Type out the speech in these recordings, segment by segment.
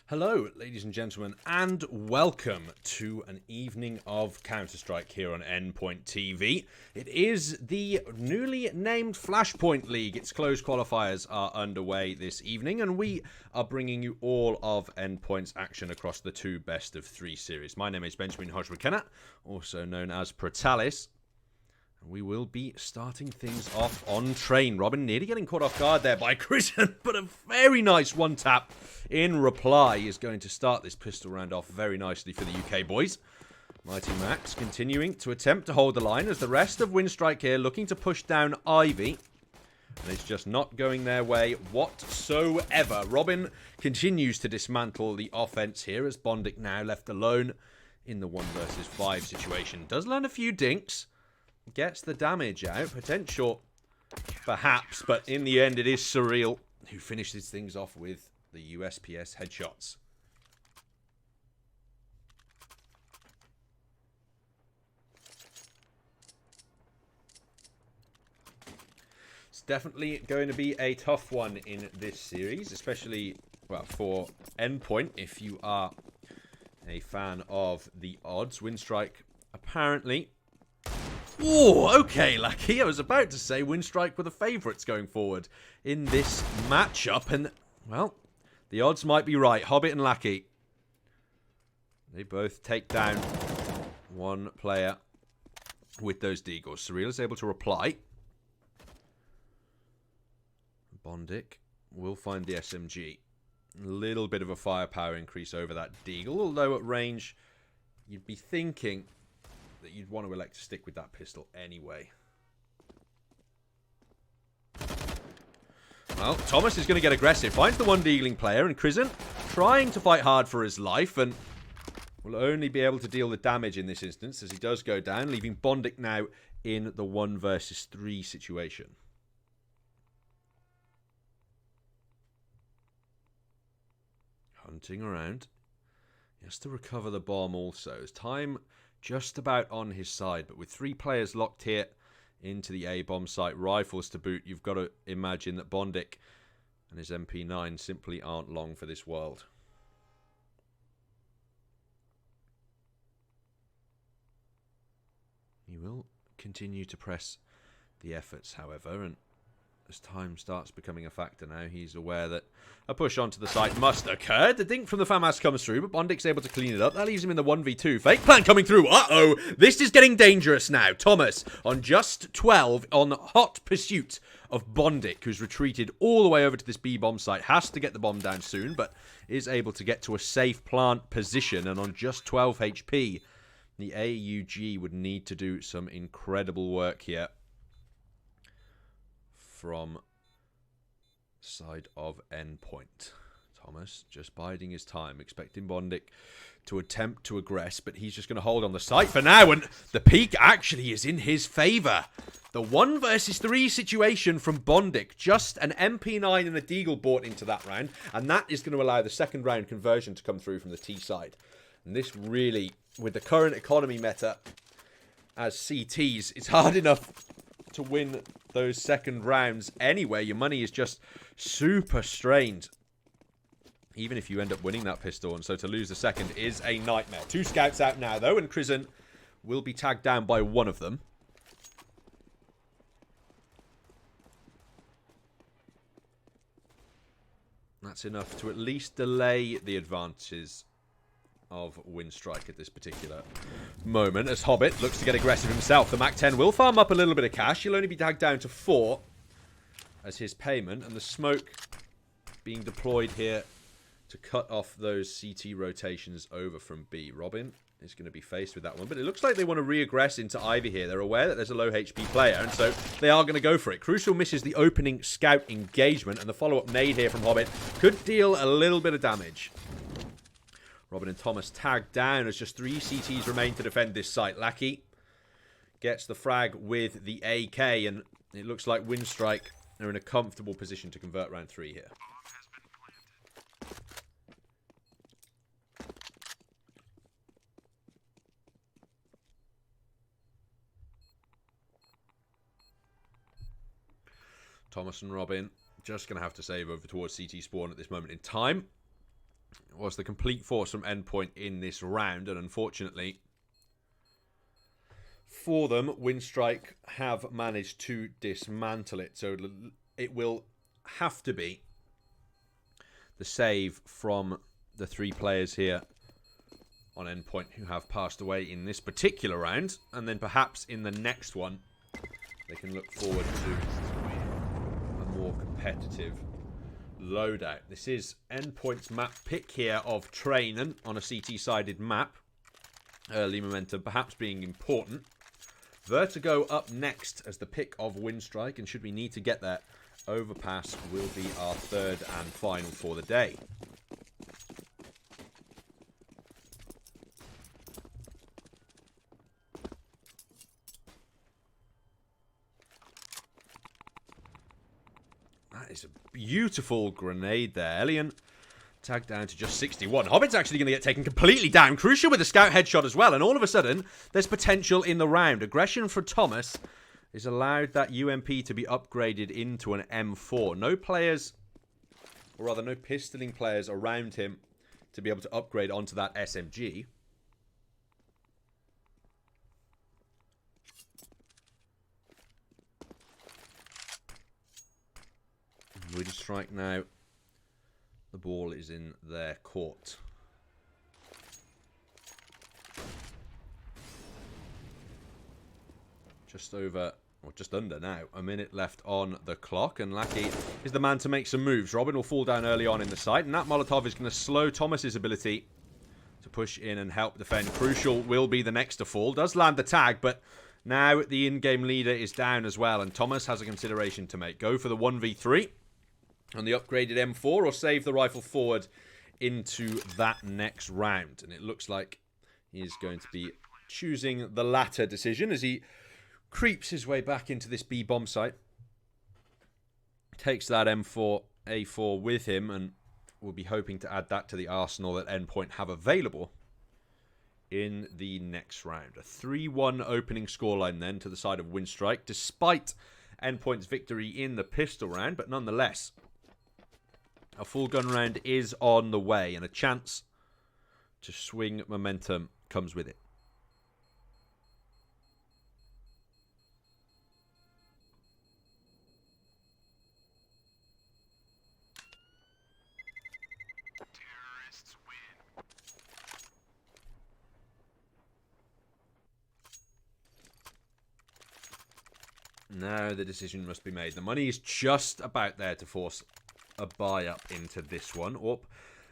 Hello, ladies and gentlemen, and welcome to an evening of Counter-Strike here on Endpoint TV. It is the newly named Flashpoint League. Its closed qualifiers are underway this evening, and we are bringing you all of Endpoint's action across the two best-of-3 series. My name is Benjamin Hodge-McKenna, also known as Protalis. We will be starting things off on train. Robin nearly getting caught off guard there by Christian, but a very nice one-tap in reply is going to start this pistol round off very nicely for the UK boys. Mighty Max continuing to attempt to hold the line as the rest of Winstrike here looking to push down Ivy. And it's just not going their way whatsoever. Robin continues to dismantle the offense here as Bondic now left alone in the 1 versus 5 situation. Does land a few dinks. Gets the damage out. Potential, perhaps, but in the end it is Surreal who finishes things off with the USPS headshots. It's definitely going to be a tough one in this series, especially, well, for Endpoint, if you are a fan of the odds. Winstrike apparently... Oh, okay, Lucky. I was about to say Winstrike were the favourites going forward in this matchup. And, well, the odds might be right. Hobbit and Lackey. They both take down one player with those deagles. Surreal is able to reply. Bondic will find the SMG. A little bit of a firepower increase over that deagle. Although at range, you'd be thinking... that you'd want to elect to stick with that pistol anyway. Well, Thomas is going to get aggressive. Finds the one deagling player, and Krisen trying to fight hard for his life, and will only be able to deal the damage in this instance as he does go down, leaving Bondic now in the 1 versus 3 situation. Hunting around. He has to recover the bomb also. As time... just about on his side, but with 3 players locked here into the A-bomb site, rifles to boot, you've got to imagine that Bondic and his MP9 simply aren't long for this world. He will continue to press the efforts, however, and as time starts becoming a factor now, he's aware that a push onto the site must occur. The dink from the FAMAS comes through, but Bondic's able to clean it up. That leaves him in the 1v2. Fake plan coming through. Uh-oh. This is getting dangerous now. Thomas on just 12 on hot pursuit of Bondic, who's retreated all the way over to this B-bomb site. Has to get the bomb down soon, but is able to get to a safe plant position. And on just 12 HP, the AUG would need to do some incredible work here. From side of Endpoint. Thomas just biding his time, expecting Bondic to attempt to aggress, but he's just going to hold on the site for now, and the peak actually is in his favour. The 1 versus 3 situation from Bondic, just an MP9 and a deagle bought into that round, and that is going to allow the second round conversion to come through from the T side. And this really, with the current economy meta as CTs, it's hard enough to win those second rounds anyway. Your money is just super strained, even if you end up winning that pistol, and so to lose the second is a nightmare. 2 scouts out now though, and Krisen will be tagged down by one of them. That's enough to at least delay the advances of Winstrike at this particular moment, as Hobbit looks to get aggressive himself. The Mac 10 will farm up a little bit of cash. He'll only be tagged down to 4 as his payment, and the smoke being deployed here to cut off those CT rotations over from B. Robin is going to be faced with that one, but it looks like they want to re-aggress into Ivy here. They're aware that there's a low HP player, and so they are going to go for it. Crucial misses the opening scout engagement, and the follow-up nade here from Hobbit could deal a little bit of damage. Robin and Thomas tagged down as just 3 CTs remain to defend this site. Lackey gets the frag with the AK, and it looks like Winstrike are in a comfortable position to convert round 3 here. Thomas and Robin just going to have to save over towards CT spawn at this moment in time. was the complete force from Endpoint in this round, and unfortunately for them, Winstrike have managed to dismantle it. So it will have to be the save from the 3 players here on Endpoint who have passed away in this particular round, and then perhaps in the next one they can look forward to a more competitive loadout. This is Endpoint's map pick here of Trainen on a CT-sided map. Early momentum perhaps being important. Vertigo up next as the pick of Winstrike, and should we need to get there, Overpass will be our 3rd and final for the day. That is a beautiful grenade there. Elian tagged down to just 61. Hobbit's actually going to get taken completely down. Crucial with a scout headshot as well. And all of a sudden, there's potential in the round. Aggression for Thomas is allowed that UMP to be upgraded into an M4. No players, or rather no pistoling players around him to be able to upgrade onto that SMG. Winstrike now. The ball is in their court. Just over, or just under now, a minute left on the clock, and Lackey is the man to make some moves. Robin will fall down early on in the site, and that Molotov is going to slow Thomas's ability to push in and help defend. Crucial will be the next to fall. Does land the tag, but now the in-game leader is down as well, and Thomas has a consideration to make. Go for the 1v3 on the upgraded M4, or save the rifle forward into that next round. And it looks like he's going to be choosing the latter decision as he creeps his way back into this B bomb site. Takes that M4 A4 with him, and will be hoping to add that to the arsenal that Endpoint have available in the next round. A 3-1 opening scoreline then to the side of Winstrike, despite Endpoint's victory in the pistol round, but nonetheless, a full gun round is on the way, and a chance to swing momentum comes with it. Terrorists win. Now the decision must be made. The money is just about there to force a buy up into this one.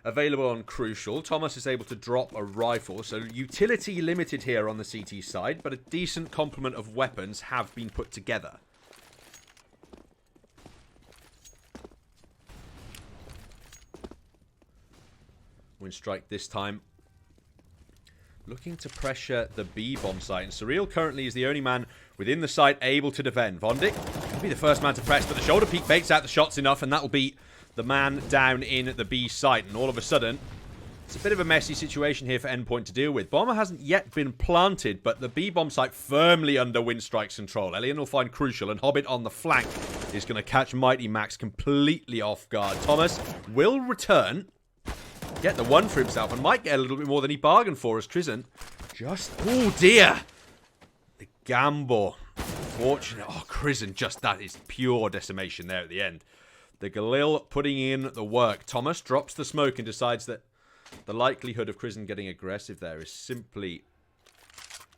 Available on Crucial. Thomas is able to drop a rifle, so utility limited here on the CT side, but a decent complement of weapons have been put together. Winstrike this time looking to pressure the B bomb site, and Surreal currently is the only man within the site able to defend. Vondik will be the first man to press, but the shoulder peek baits out the shots enough, and that will be the man down in the B site. And all of a sudden, it's a bit of a messy situation here for Endpoint to deal with. Bomber hasn't yet been planted, but the B bomb site firmly under Winstrike's control. Elian will find Crucial, and Hobbit on the flank is going to catch Mighty Max completely off guard. Thomas will return, get the one for himself, and might get a little bit more than he bargained for as Trizan just... Oh, dear. The gamble. Fortunate. Oh, Crizan, just that is pure decimation there at the end. The Galil putting in the work. Thomas drops the smoke and decides that the likelihood of Crizan getting aggressive there is simply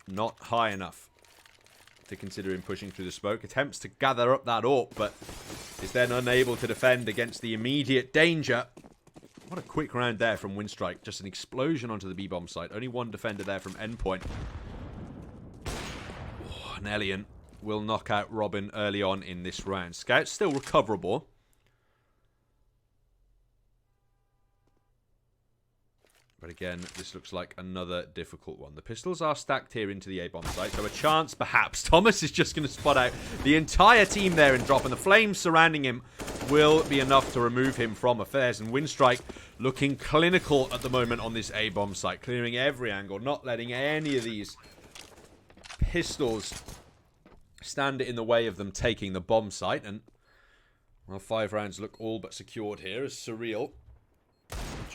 not high enough to consider him pushing through the smoke. Attempts to gather up that AWP, but is then unable to defend against the immediate danger. What a quick round there from Winstrike. Just an explosion onto the B-bomb site. Only one defender there from Endpoint. Oh, and Elian will knock out Robin early on in this round. Scout's still recoverable. But again, this looks like another difficult one. The pistols are stacked here into the A-bomb site, so a chance perhaps. Thomas is just going to spot out the entire team there and drop, and the flames surrounding him will be enough to remove him from affairs. And Winstrike looking clinical at the moment on this A-bomb site, clearing every angle, not letting any of these pistols stand in the way of them taking the bomb site. And well, 5 rounds look all but secured here as Surreal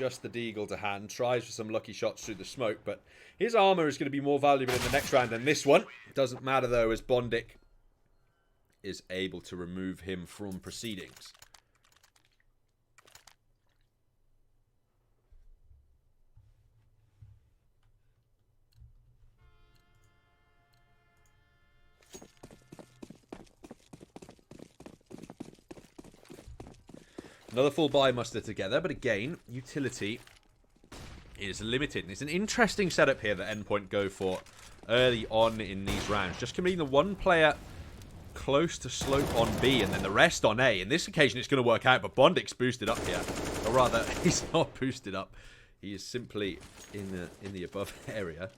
just the deagle to hand. Tries for some lucky shots through the smoke, but his armor is going to be more valuable in the next round than this one. Doesn't matter, though, as Bondic is able to remove him from proceedings. Another full buy muster together, but again, utility is limited. And it's an interesting setup here that Endpoint go for early on in these rounds. Just committing the one player close to slope on B and then the rest on A. In this occasion, it's going to work out, but Bondic's boosted up here. Or rather, he's not boosted up. He is simply in the above area,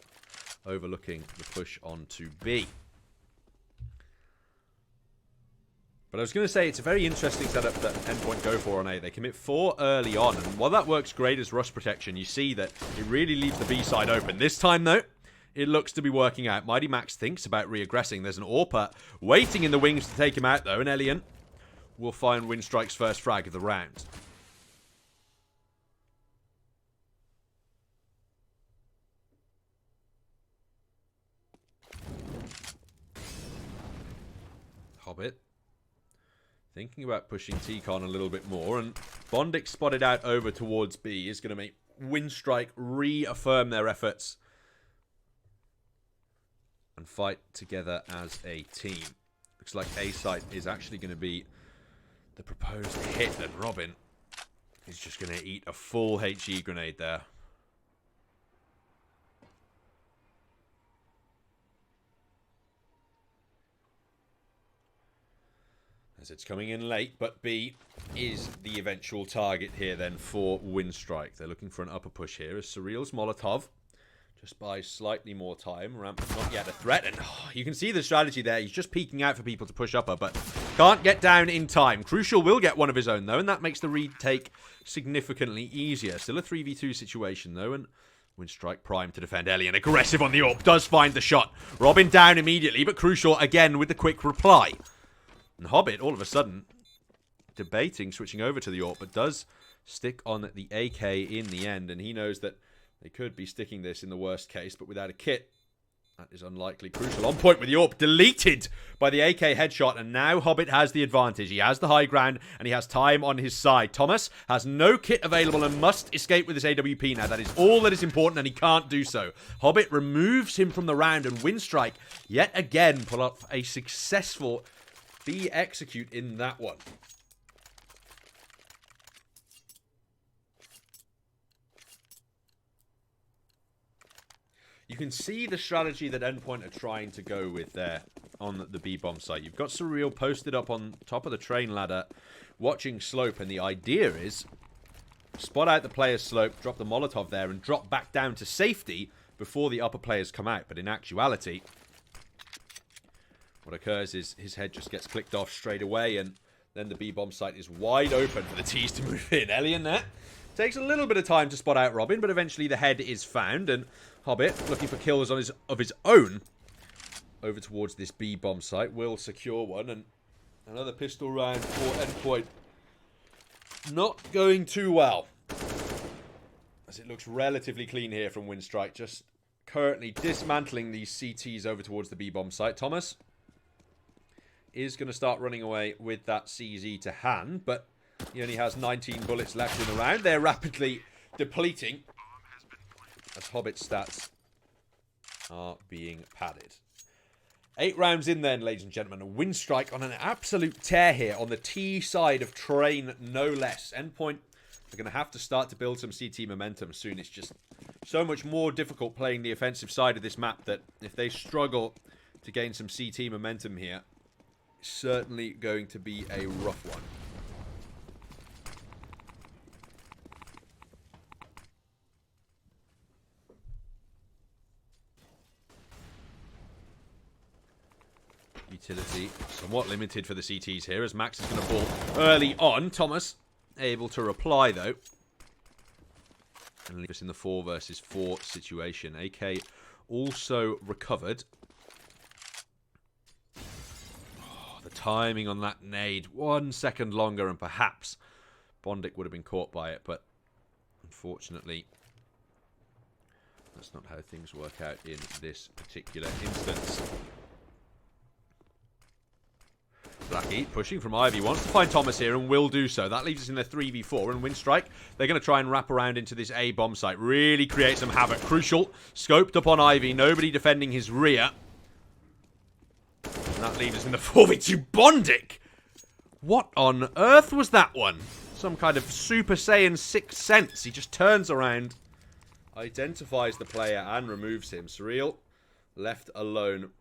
overlooking the push onto B. But I was going to say, it's a very interesting setup that Endpoint go for on A. They commit 4 early on, and while that works great as rush protection, you see that it really leaves the B side open. This time, though, it looks to be working out. Mighty Max thinks about re-aggressing. There's an AWPer waiting in the wings to take him out, though, and Elian will find Winstrike's first frag of the round. Hobbit thinking about pushing T-Con a little bit more, and Bondic spotted out over towards B is going to make Winstrike reaffirm their efforts and fight together as a team. Looks like A site is actually going to be the proposed hit, and Robin is just going to eat a full HE grenade there. As it's coming in late, but B is the eventual target here then for Winstrike. They're looking for an upper push here as Surreal's Molotov just buys slightly more time. Ramp not yet a threat, and you can see the strategy there. He's just peeking out for people to push upper, but can't get down in time. Crucial will get one of his own, though, and that makes the retake significantly easier. Still a 3v2 situation, though, and Winstrike primed to defend Elian. Aggressive on the AWP, does find the shot. Robin down immediately, but Crucial again with the quick reply. And Hobbit, all of a sudden, debating switching over to the AWP, but does stick on the AK in the end. And he knows that they could be sticking this in the worst case, but without a kit, that is unlikely. Crucial on point with the AWP, deleted by the AK headshot. And now Hobbit has the advantage. He has the high ground, and he has time on his side. Thomas has no kit available and must escape with his AWP now. That is all that is important, and he can't do so. Hobbit removes him from the round, and Winstrike yet again pull up a successful B execute in that one. You can see the strategy that Endpoint are trying to go with there on the B-bomb site. You've got Surreal posted up on top of the train ladder, watching slope, and the idea is spot out the player's slope, drop the Molotov there, and drop back down to safety before the upper players come out. But in actuality, what occurs is his head just gets clicked off straight away, and then the B-bomb site is wide open for the T's to move in. Elian there takes a little bit of time to spot out Robin, but eventually the head is found, and Hobbit, looking for kills on of his own over towards this B-bomb site, will secure one, and another pistol round for Endpoint. Not going too well, as it looks relatively clean here from Winstrike, just currently dismantling these CTs over towards the B-bomb site. Thomas is going to start running away with that CZ to hand, but he only has 19 bullets left in the round. They're rapidly depleting as Hobbit's stats are being padded. 8 rounds in then, ladies and gentlemen. Winstrike on an absolute tear here on the T side of train, no less. Endpoint are going to have to start to build some CT momentum soon. It's just so much more difficult playing the offensive side of this map that if they struggle to gain some CT momentum here, certainly going to be a rough one. Utility somewhat limited for the CTs here as Max is going to fall early on. Thomas able to reply though, and leave us in the 4 versus 4 situation. AK also recovered. The timing on that nade, 1 second longer, and perhaps Bondic would have been caught by it, but Unfortunately, that's not how things work out in this particular instance. Blacky pushing from Ivy, wants to find Thomas here and will do so. That leaves us in a 3v4, and Winstrike, they're going to try and wrap around into this A bomb site. Really create some havoc. Crucial. Scoped upon Ivy. Nobody defending his rear. And that leaves us in the 4v2. Bondic! What on earth was that one? Some kind of Super Saiyan 6th sense. He just turns around, identifies the player, and removes him. Surreal, left alone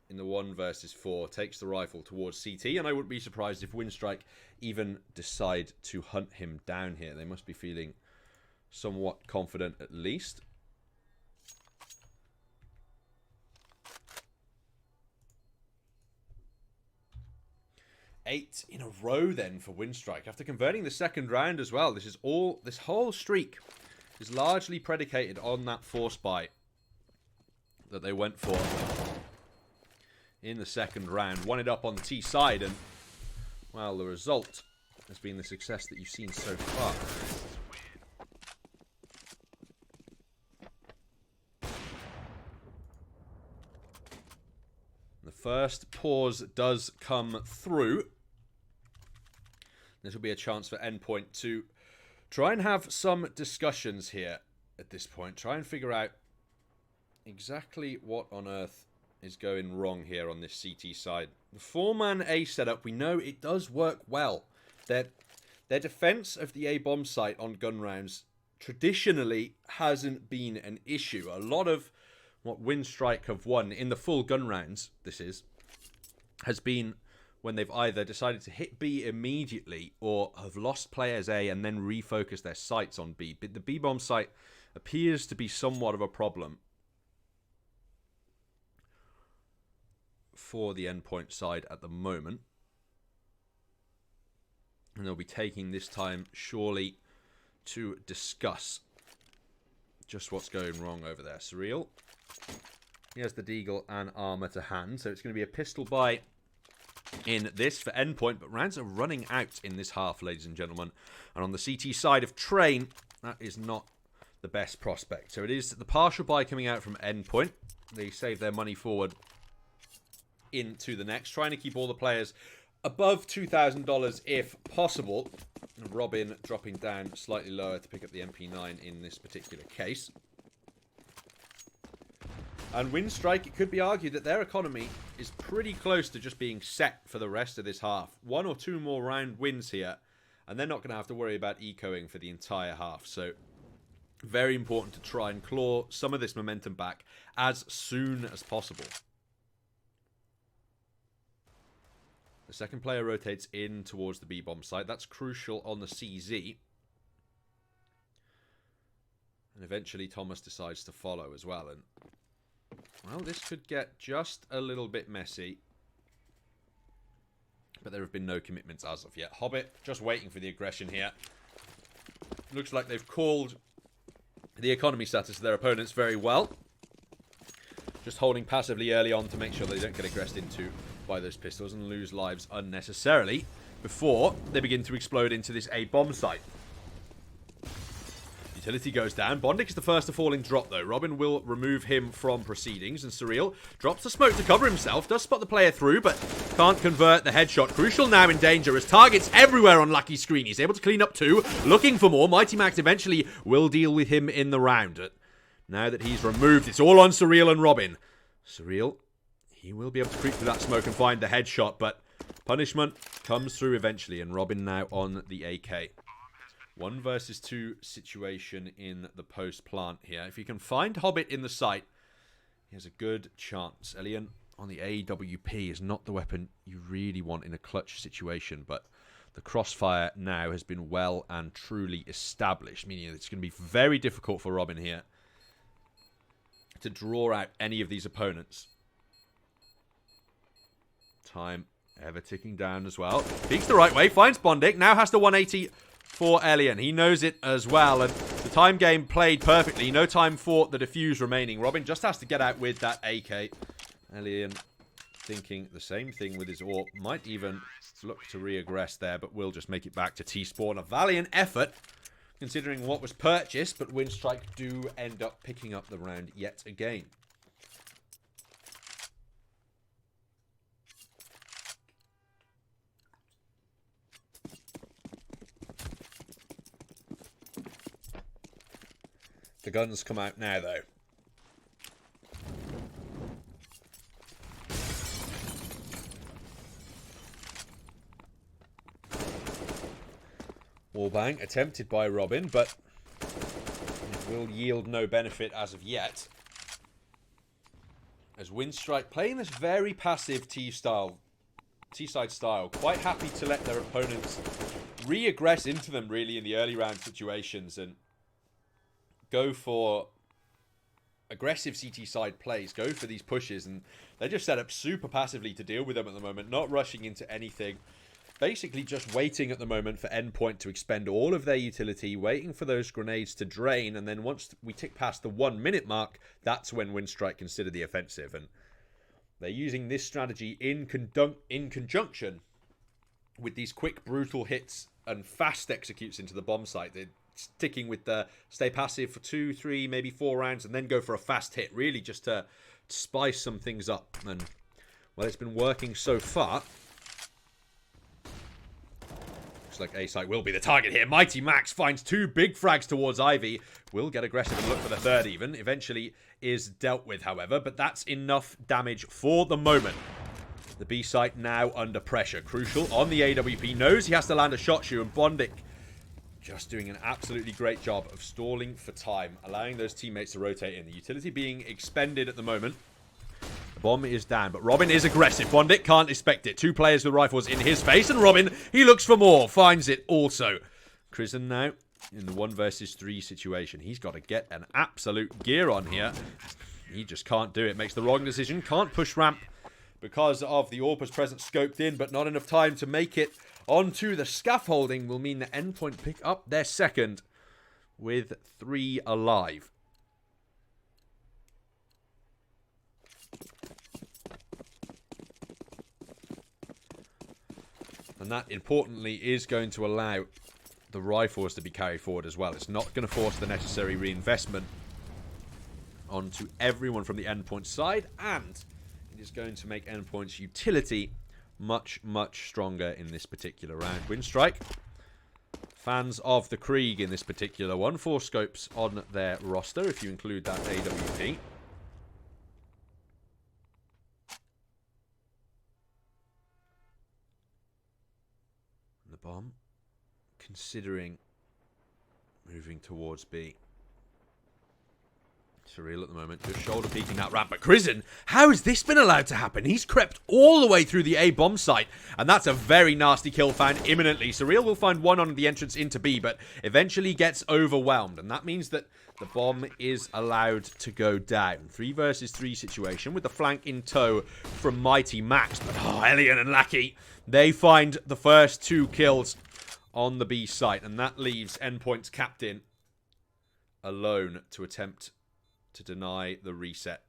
in the 1 versus 4, takes the rifle towards CT, and I wouldn't be surprised if Winstrike even decide to hunt him down here. They must be feeling somewhat confident at least. Eight in a row then for Winstrike after converting the second round as well. This whole streak is largely predicated on that force buy that they went for in the second round. Won it up on the T side, and well, the result has been the success that you've seen so far. The first pause does come through. This will be a chance for Endpoint to try and have some discussions here at this point. Try and figure out exactly what on earth is going wrong here on this CT side. The 4-man A setup, we know it does work well. Their defense of the A bomb site on gun rounds traditionally hasn't been an issue. A lot of what Winstrike have won in the full gun rounds, has been when they've either decided to hit B immediately or have lost players A and then refocus their sights on B. But the B bomb site appears to be somewhat of a problem for the Endpoint side at the moment. And they'll be taking this time surely to discuss just what's going wrong over there. Surreal. He has the deagle and armor to hand, so it's going to be a pistol buy in this for Endpoint, but rounds are running out in this half, ladies and gentlemen. And on the CT side of Train, that is not the best prospect. So it is the partial buy coming out from Endpoint. They save their money forward into the next, trying to keep all the players above $2,000 if possible. Robin dropping down slightly lower to pick up the MP9 in this particular case. And Winstrike, it could be argued that their economy is pretty close to just being set for the rest of this half. 1 or 2 more round wins here, and they're not going to have to worry about ecoing for the entire half. So, very important to try and claw some of this momentum back as soon as possible. The second player rotates in towards the B-bomb site. That's crucial on the CZ. And eventually Thomas decides to follow as well. And well, this could get just a little bit messy. But there have been no commitments as of yet. Hobbit just waiting for the aggression here. Looks like they've called the economy status of their opponents very well. Just holding passively early on to make sure they don't get aggressed into by those pistols and lose lives unnecessarily before they begin to explode into this A bomb site. Utility goes down. Bondic is the first to fall in drop, though. Robin will remove him from proceedings, and Surreal drops the smoke to cover himself. Does spot the player through, but can't convert the headshot. Crucial now in danger as targets everywhere on Lucky's screen. He's able to clean up 2, looking for more. Mighty Max eventually will deal with him in the round. Now that he's removed, it's all on Surreal and Robin. Surreal, he will be able to creep through that smoke and find the headshot, but punishment comes through eventually, and Robin now on the AK. 1 versus 2 situation in the post plant here. If you can find Hobbit in the site, he has a good chance. Elian on the AWP is not the weapon you really want in a clutch situation, but the crossfire now has been well and truly established, meaning it's going to be very difficult for Robin here to draw out any of these opponents. Time ever ticking down as well. Peeks the right way, finds Bondic, now has the 180 for Elian. He knows it as well, and the time game played perfectly. No time for the defuse remaining. Robin just has to get out with that AK. Elian thinking the same thing with his AWP. Might even look to re-aggress there, but will just make it back to T-Spawn. A valiant effort considering what was purchased, but Winstrike do end up picking up the round yet again. The guns come out now, though. Wallbang attempted by Robin, but it will yield no benefit as of yet. As Winstrike playing this very passive T-side style, quite happy to let their opponents re-aggress into them really in the early round situations and go for aggressive CT side plays, go for these pushes, and they're just set up super passively to deal with them at the moment, not rushing into anything. Basically just waiting at the moment for Endpoint to expend all of their utility, waiting for those grenades to drain, and then once we tick past the 1 minute mark, that's when Winstrike consider the offensive. And they're using this strategy in conjunction with these quick, brutal hits and fast executes into the bomb site. They're sticking with the stay passive for 2, 3, maybe 4 rounds, and then go for a fast hit, really just to spice some things up. And, well, it's been working so far. Looks like A-site will be the target here. Mighty Max finds 2 big frags towards Ivy. Will get aggressive and look for the third even. Eventually is dealt with, however, but that's enough damage for the moment. The B-site now under pressure. Crucial on the AWP. Knows he has to land a shot shoe, and Bondic just doing an absolutely great job of stalling for time, allowing those teammates to rotate in. The utility being expended at the moment. The bomb is down, but Robin is aggressive. Bondic can't expect it. 2 players with rifles in his face, and Robin, he looks for more. Finds it also. Krisen now in the 1 versus 3 situation. He's got to get an absolute gear on here. He just can't do it. Makes the wrong decision. Can't push ramp because of the AWP's presence scoped in, but not enough time to make it onto the scaffolding. Will mean that Endpoint pick up their second with 3 alive. And that, importantly, is going to allow the rifles to be carried forward as well. It's not going to force the necessary reinvestment onto everyone from the Endpoint side, and it is going to make Endpoint's utility much, much stronger in this particular round. Winstrike, fans of the Krieg in this particular one. 4 scopes on their roster, if you include that AWP. Bomb considering moving towards B. Surreal at the moment, just shoulder peeking that ramp. But Krisen, how has this been allowed to happen? He's crept all the way through the A bomb site, and that's a very nasty kill found imminently. Surreal will find 1 on the entrance into B, but eventually gets overwhelmed, and that means that the bomb is allowed to go down. 3 versus 3 situation with the flank in tow from Mighty Max. But Elian and Lackey, they find the first 2 kills on the B site, and that leaves Endpoint's captain alone to attempt to deny the reset.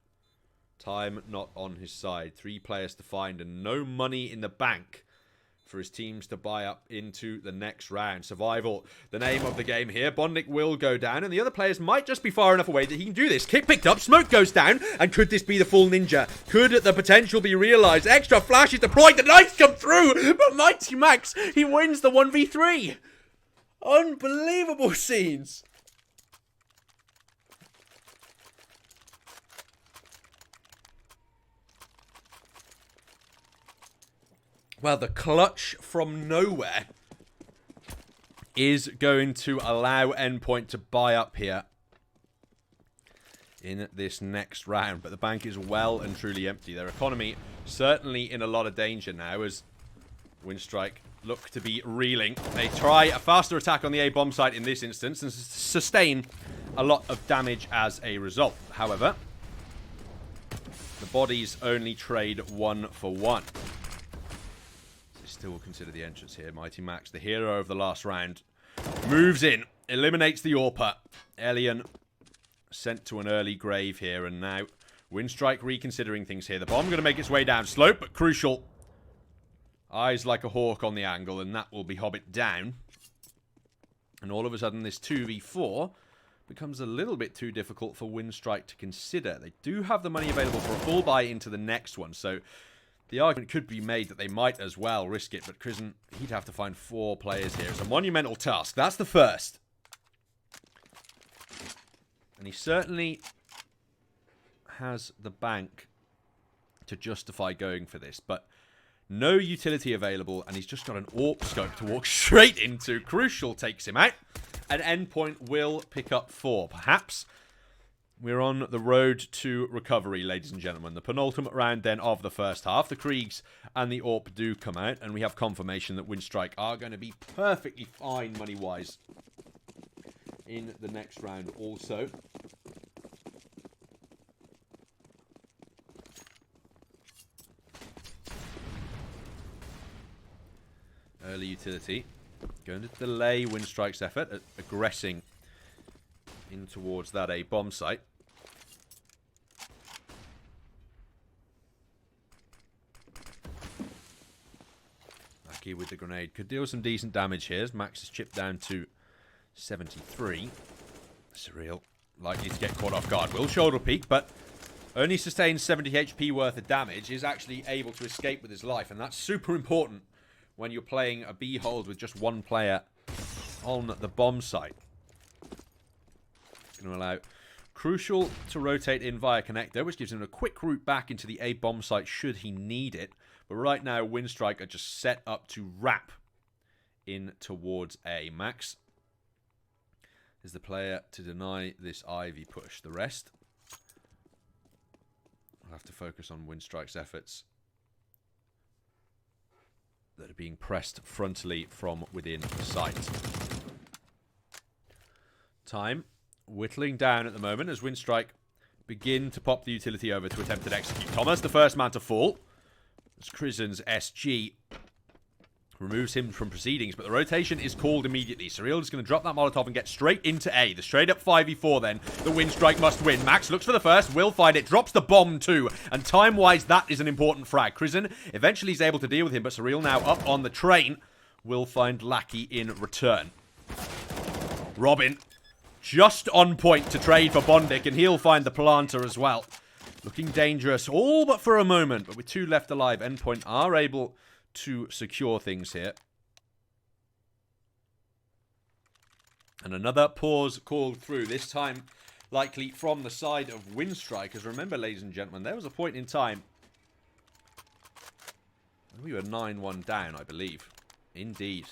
Time not on his side. 3 players to find and no money in the bank for his teams to buy up into the next round. Survival, the name of the game here. Bondic will go down, and the other players might just be far enough away that he can do this. Kick picked up, smoke goes down, and could this be the full ninja? Could the potential be realised? Extra flash is deployed, the knights come through, but Mighty Max, he wins the 1v3. Unbelievable scenes. Well, the clutch from nowhere is going to allow Endpoint to buy up here in this next round. But the bank is well and truly empty. Their economy certainly in a lot of danger now as Winstrike look to be reeling. They try a faster attack on the A bomb site in this instance and sustain a lot of damage as a result. However, the bodies only trade 1 for 1. Still will consider the entrance here. Mighty Max, the hero of the last round, moves in, eliminates the AWP. Elian sent to an early grave here, and now Winstrike reconsidering things here. The bomb going to make its way down slope, but crucial. Eyes like a hawk on the angle, and that will be Hobbit down. And all of a sudden, this 2v4 becomes a little bit too difficult for Winstrike to consider. They do have the money available for a full buy into the next one, so the argument could be made that they might as well risk it, but Krisen, he'd have to find 4 players here. It's a monumental task. That's the first. And he certainly has the bank to justify going for this, but no utility available, and he's just got an AWP scope to walk straight into. Crucial takes him out, and Endpoint will pick up 4. Perhaps we're on the road to recovery, ladies and gentlemen. The penultimate round then of the first half. The Kriegs and the AWP do come out, and we have confirmation that Winstrike are going to be perfectly fine money-wise in the next round also. Early utility. Going to delay Winstrike's effort at aggressing in towards that A bomb site. Lucky with the grenade. Could deal some decent damage here as Max is chipped down to 73. Surreal. Likely to get caught off guard. Will shoulder peek, but only sustains 70 HP worth of damage. Is actually able to escape with his life, and that's super important when you're playing a B hold with just 1 player on the bomb site. Going to allow Crucial to rotate in via connector, which gives him a quick route back into the A bomb site should he need it. But right now, Winstrike are just set up to wrap in towards A. Max is the player to deny this Ivy push. The rest will have to focus on Winstrike's efforts that are being pressed frontally from within the site. Time whittling down at the moment as Winstrike begin to pop the utility over to attempt to execute. Thomas, the first man to fall, as Krisen's SG removes him from proceedings, but the rotation is called immediately. Surreal is going to drop that Molotov and get straight into A. The straight up 5v4 then. The Winstrike must win. Max looks for the first, will find it, drops the bomb too. And time-wise, that is an important frag. Krisen eventually is able to deal with him, but Surreal now up on the train will find Lackey in return. Robin just on point to trade for Bondic, and he'll find the planter as well. Looking dangerous, all but for a moment, but with 2 left alive, Endpoint are able to secure things here. And another pause called through, this time likely from the side of Winstrike. Because remember, ladies and gentlemen, there was a point in time when we were 9-1 down, I believe. Indeed.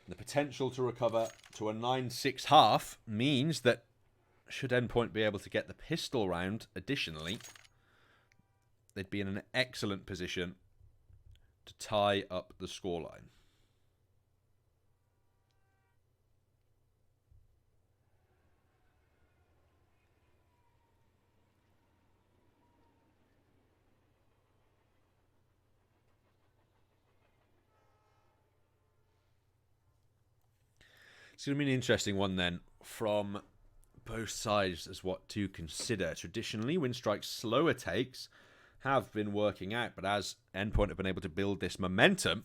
The potential to recover to a 9-6 half means that should Endpoint be able to get the pistol round additionally, they'd be in an excellent position to tie up the scoreline. It's going to be an interesting one then from both sides as what to consider. Traditionally, Winstrike's slower takes have been working out, but as Endpoint have been able to build this momentum,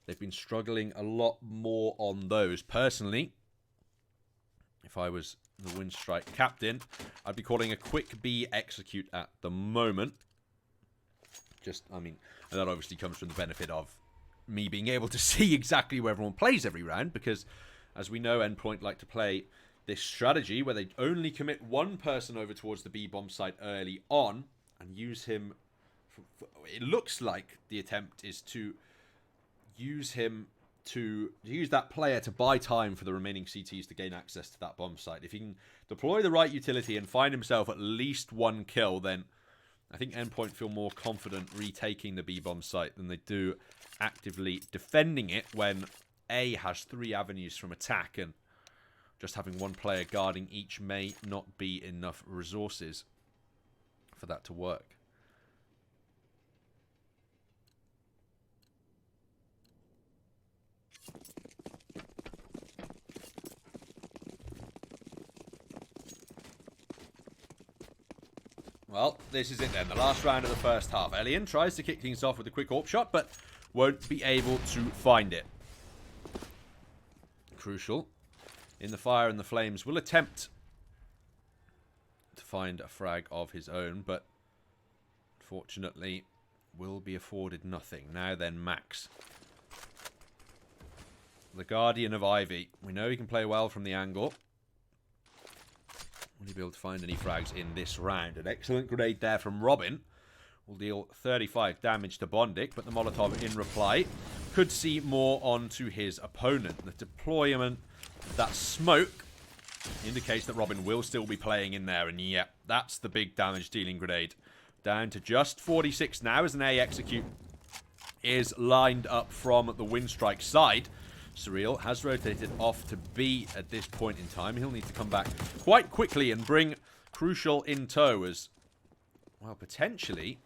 they've been struggling a lot more on those. Personally, if I was the Winstrike captain, I'd be calling a quick B execute at the moment. Just, I mean, and that obviously comes from the benefit of me being able to see exactly where everyone plays every round, because as we know, Endpoint like to play this strategy where they only commit 1 person over towards the B bomb site early on and use him. It looks like the attempt is to use him to use that player to buy time for the remaining CTs to gain access to that bomb site. If he can deploy the right utility and find himself at least 1 kill, then I think Endpoint feel more confident retaking the B bomb site than they do actively defending it when A has 3 avenues from attack, and just having 1 player guarding each may not be enough resources for that to work. Well, this is it then. The last round of the first half. Elian tries to kick things off with a quick AWP shot, but won't be able to find it. Crucial. In the fire and the flames will attempt to find a frag of his own, but unfortunately will be afforded nothing. Now then, Max. The Guardian of Ivy. We know he can play well from the angle. Will he be able to find any frags in this round? An excellent grenade there from Robin. Will deal 35 damage to Bondic, but the Molotov in reply could see more onto his opponent. The deployment of that smoke indicates that Robin will still be playing in there, and yeah, that's the big damage dealing grenade. Down to just 46 now as an A execute is lined up from the Winstrike side. Surreal has rotated off to B at this point in time. He'll need to come back quite quickly and bring Crucial in tow as, well, potentially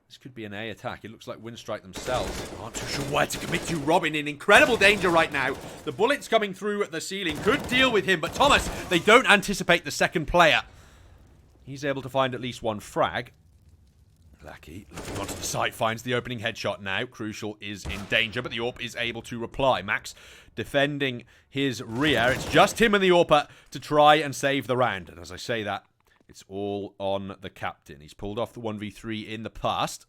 this could be an A attack. It looks like Winstrike themselves aren't too sure where to commit to. Robin in incredible danger right now. The bullets coming through at the ceiling could deal with him, but Thomas, they don't anticipate the second player. He's able to find at least one frag. Lackey looking onto the site, finds the opening headshot now. Crucial is in danger, but the AWP is able to reply. Max defending his rear. It's just him and the AWPer to try and save the round. And as I say that, it's all on the captain. He's pulled off the 1v3 in the past.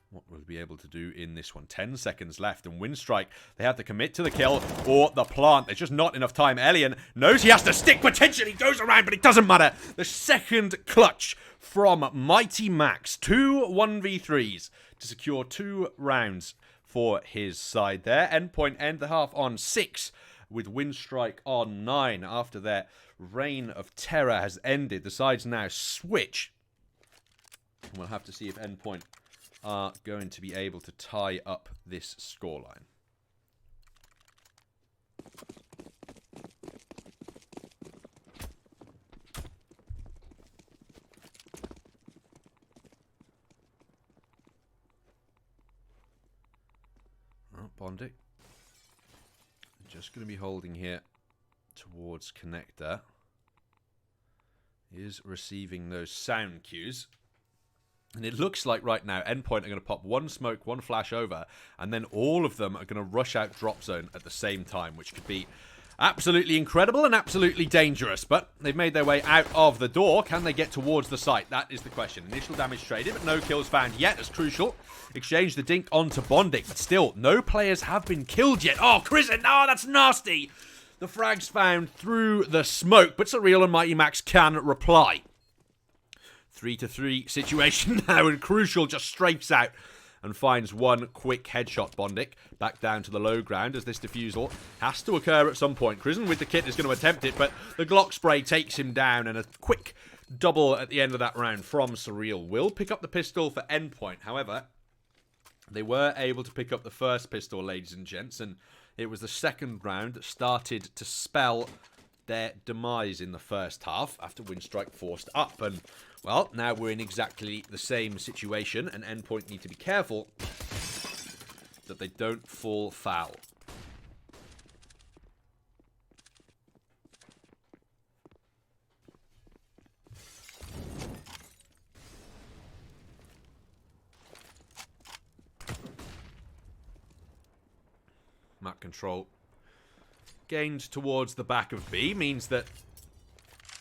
What will he be able to do in this one? 10 seconds left, and Winstrike, they have to commit to the kill or the plant. There's just not enough time. Elian knows he has to stick. Potentially goes around, but it doesn't matter. The second clutch from Mighty Max. 2 1v3s to secure 2 rounds for his side there. Endpoint end the half on 6, with Winstrike on 9. After their reign of terror has ended, the sides now switch. And we'll have to see if Endpoint are going to be able to tie up this scoreline. Well, Bondic just going to be holding here towards connector. Is receiving those sound cues. And it looks like right now, Endpoint are going to pop one smoke, one flash over, and then all of them are going to rush out drop zone at the same time, which could be absolutely incredible and absolutely dangerous. But they've made their way out of the door. Can they get towards the site? That is the question. Initial damage traded, but no kills found yet as Crucial exchange the dink onto Bondic. But still, no players have been killed yet. Oh, Chrisen, oh, that's nasty. The frag's found through the smoke, but Surreal and Mighty Max can reply. 3-3 situation now, and Crucial just strafes out and finds one quick headshot. Bondic back down to the low ground as this defusal has to occur at some point. Chrisen with the kit is going to attempt it, but the Glock spray takes him down, and a quick double at the end of that round from Surreal will pick up the pistol for Endpoint. However, they were able to pick up the first pistol, ladies and gents, and it was the second round that started to spell their demise in the first half after Winstrike forced up. And, well, now we're in exactly the same situation, and Endpoint need to be careful that they don't fall foul. Map control gained towards the back of B means that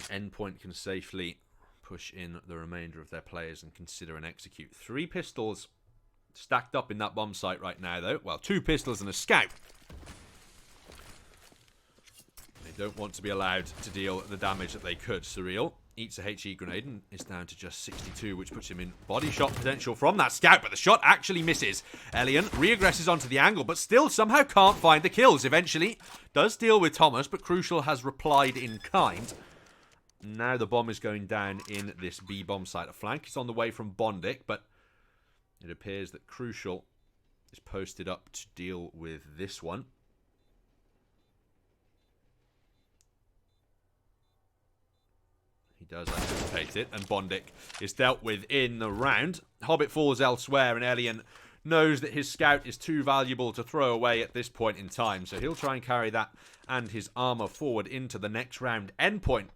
Endpoint can safely push in the remainder of their players and consider and execute. 3 pistols stacked up in that bomb site right now, though. Well, 2 pistols and a scout. They don't want to be allowed to deal the damage that they could. Surreal eats a HE grenade and is down to just 62, which puts him in body shot potential from that scout, but the shot actually misses. Elian re-aggresses onto the angle, but still somehow can't find the kills. Eventually does deal with Thomas, but Crucial has replied in kind. Now the bomb is going down in this B bomb site. A flank is on the way from Bondic, but it appears that Crucial is posted up to deal with this one. He does anticipate it, and Bondic is dealt with in the round. Hobbit falls elsewhere, and Elian knows that his scout is too valuable to throw away at this point in time, so he'll try and carry that and his armor forward into the next round. Endpoint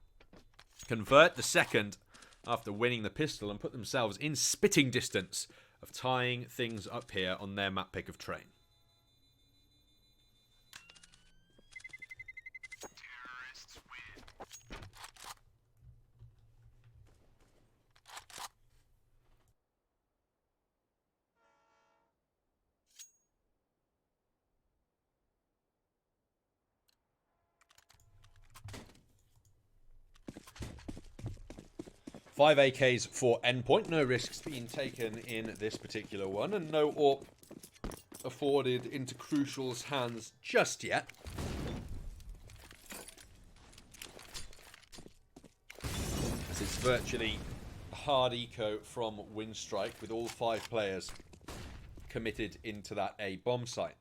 convert the second after winning the pistol and put themselves in spitting distance of tying things up here on their map pick of Train. Terrorists win. 5 AKs for Endpoint. No risks being taken in this particular one, and no AWP afforded into Crucial's hands just yet. As it's virtually a hard eco from Winstrike with all 5 players committed into that A bomb site.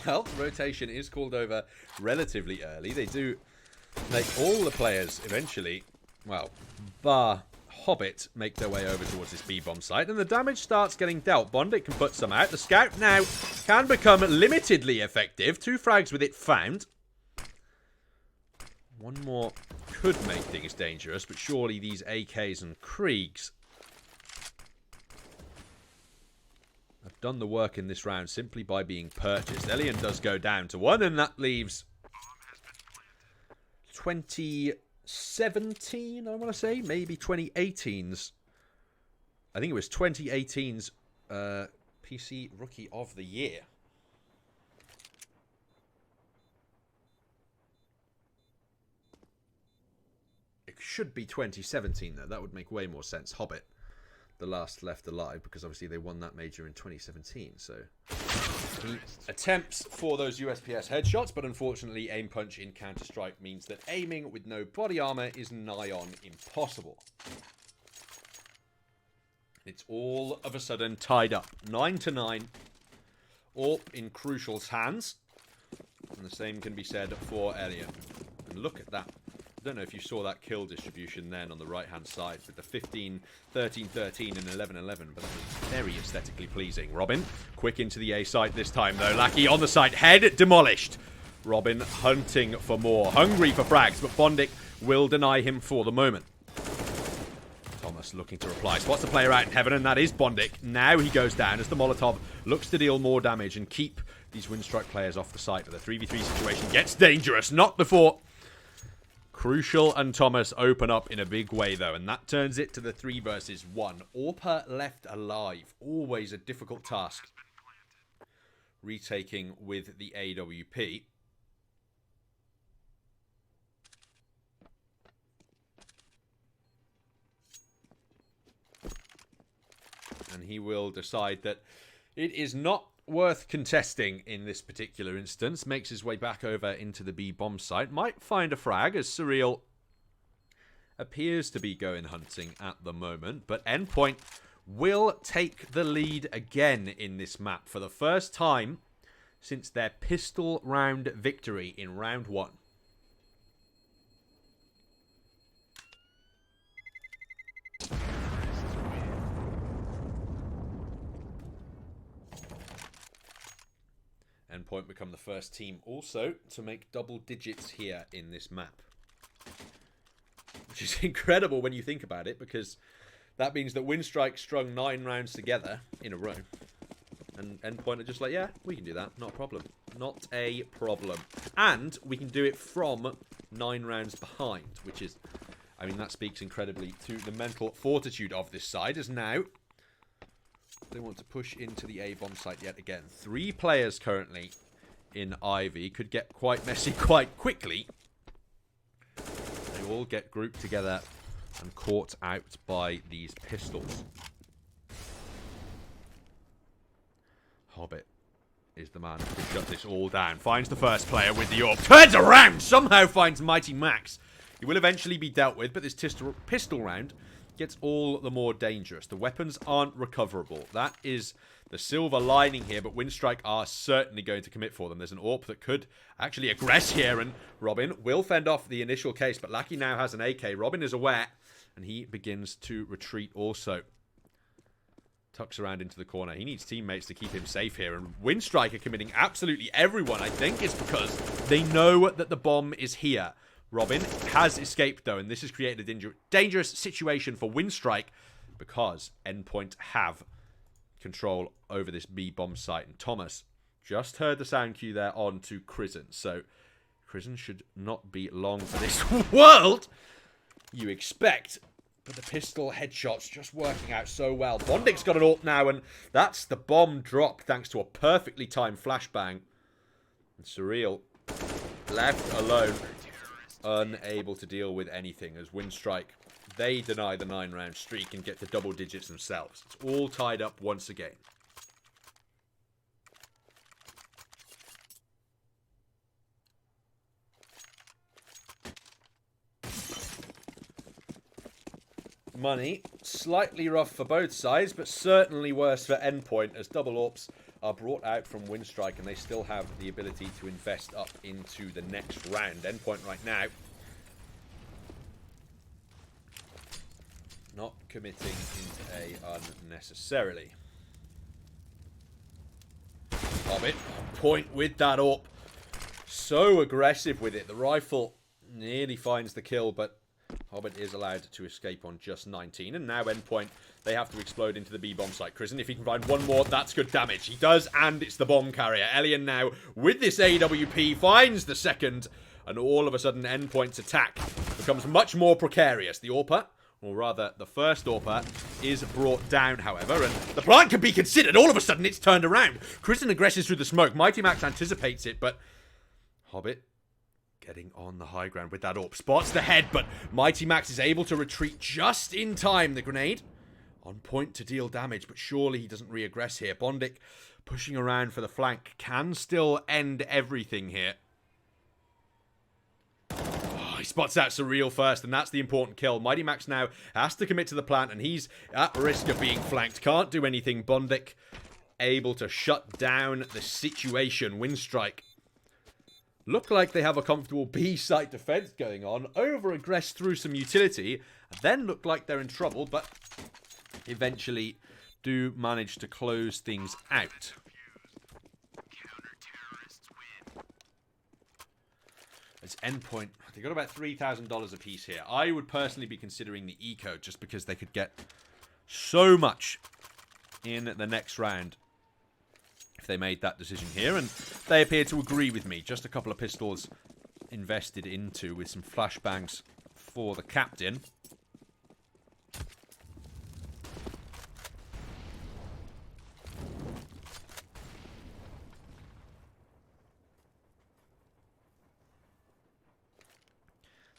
Well, rotation is called over relatively early. They do make all the players eventually, well, bar Hobbit, make their way over towards this B-bomb site. And the damage starts getting dealt. Bondit can put some out. The scout now can become limitedly effective. 2 frags with it found. One more could make things dangerous, but surely these AKs and Kriegs have done the work in this round simply by being purchased. Elian does go down to 1, and that leaves 2017, I want to say. Maybe 2018's. I think it was 2018's PC Rookie of the Year. It should be 2017, though. That would make way more sense. Hobbit, the last left alive, because obviously they won that major in 2017. So he attempts for those USPS headshots, but unfortunately aim punch in Counter-Strike means that aiming with no body armor is nigh on impossible. It's all of a sudden tied up. 9-9. AWP in Crucial's hands. And the same can be said for Elian. And look at that. I don't know if you saw that kill distribution then on the right-hand side with the 15, 13, 13 and 11, 11, but that was very aesthetically pleasing. Robin, quick into the A site this time, though. Lackey on the site, head demolished. Robin hunting for more, hungry for frags, but Bondic will deny him for the moment. Thomas looking to reply, spots the player out in heaven, and that is Bondic. Now he goes down as the Molotov looks to deal more damage and keep these Winstrike players off the site, but the 3v3 situation gets dangerous, not before Crucial and Thomas open up in a big way, though, and that turns it to the 3 versus 1. Orpa left alive. Always a difficult task. Retaking with the AWP. And he will decide that it is not worth contesting in this particular instance. Makes his way back over into the B bomb site. Might find a frag as Surreal appears to be going hunting at the moment. But Endpoint will take the lead again in this map for the first time since their pistol round victory in round 1. Endpoint become the first team also to make double digits here in this map. Which is incredible when you think about it, because that means that Winstrike strung 9 rounds together in a row. And Endpoint are just like, yeah, we can do that. Not a problem. Not a problem. And we can do it from 9 rounds behind, which is, I mean, that speaks incredibly to the mental fortitude of this side, as now they want to push into the A bomb site yet again. 3 players currently in Ivy. Could get quite messy quite quickly. They all get grouped together and caught out by these pistols. Hobbit is the man who can shut this all down. Finds the first player with the AWP. Turns around! Somehow finds Mighty Max. He will eventually be dealt with, but this pistol round gets all the more dangerous. The weapons aren't recoverable. That is the silver lining here, but Winstrike are certainly going to commit for them. There's an AWP that could actually aggress here, and Robin will fend off the initial case, but Lackey now has an AK. Robin is aware, and he begins to retreat also. Tucks around into the corner. He needs teammates to keep him safe here, and Winstrike are committing absolutely everyone. I think it's because they know that the bomb is here. Robin has escaped, though, and this has created a dangerous situation for Winstrike because Endpoint have control over this B bomb site, and Thomas just heard the sound cue there on to Crizzen, so Crizzen should not be long for this world, you expect. But the pistol headshots just working out so well. Bondik's got an AWP now, and that's the bomb drop thanks to a perfectly timed flashbang. And Surreal left alone, unable to deal with anything as Winstrike, they deny the 9-round streak and get to double digits themselves. It's all tied up once again. Money, slightly rough for both sides, but certainly worse for Endpoint as double AWPs are brought out from Winstrike and they still have the ability to invest up into the next round. Endpoint right now not committing into A unnecessarily. Hobbit on point with that AWP. So aggressive with it. The rifle nearly finds the kill, but Hobbit is allowed to escape on just 19. And now Endpoint, they have to explode into the B-bomb site. Crizzen, if he can find one more, that's good damage. He does, and it's the bomb carrier. Elian now, with this AWP, finds the second. And all of a sudden, Endpoint's attack becomes much more precarious. The AWPer, or rather, the first AWPer, is brought down, however. And the plant can be considered. All of a sudden, it's turned around. Crizzen aggresses through the smoke. Mighty Max anticipates it, but Hobbit getting on the high ground with that AWP. Spots the head, but Mighty Max is able to retreat just in time. The grenade on point to deal damage, but surely he doesn't re-aggress here. Bondik pushing around for the flank can still end everything here. Oh, he spots out Surreal first, and that's the important kill. Mighty Max now has to commit to the plant, and he's at risk of being flanked. Can't do anything. Bondik able to shut down the situation. Winstrike look like they have a comfortable B-site defense going on. Over-aggress through some utility. Then look like they're in trouble, but eventually do manage to close things out. As Endpoint, they got about $3,000 a piece here. I would personally be considering the eco just because they could get so much in the next round if they made that decision here, and they appear to agree with me. Just a couple of pistols invested into with some flashbangs for the captain.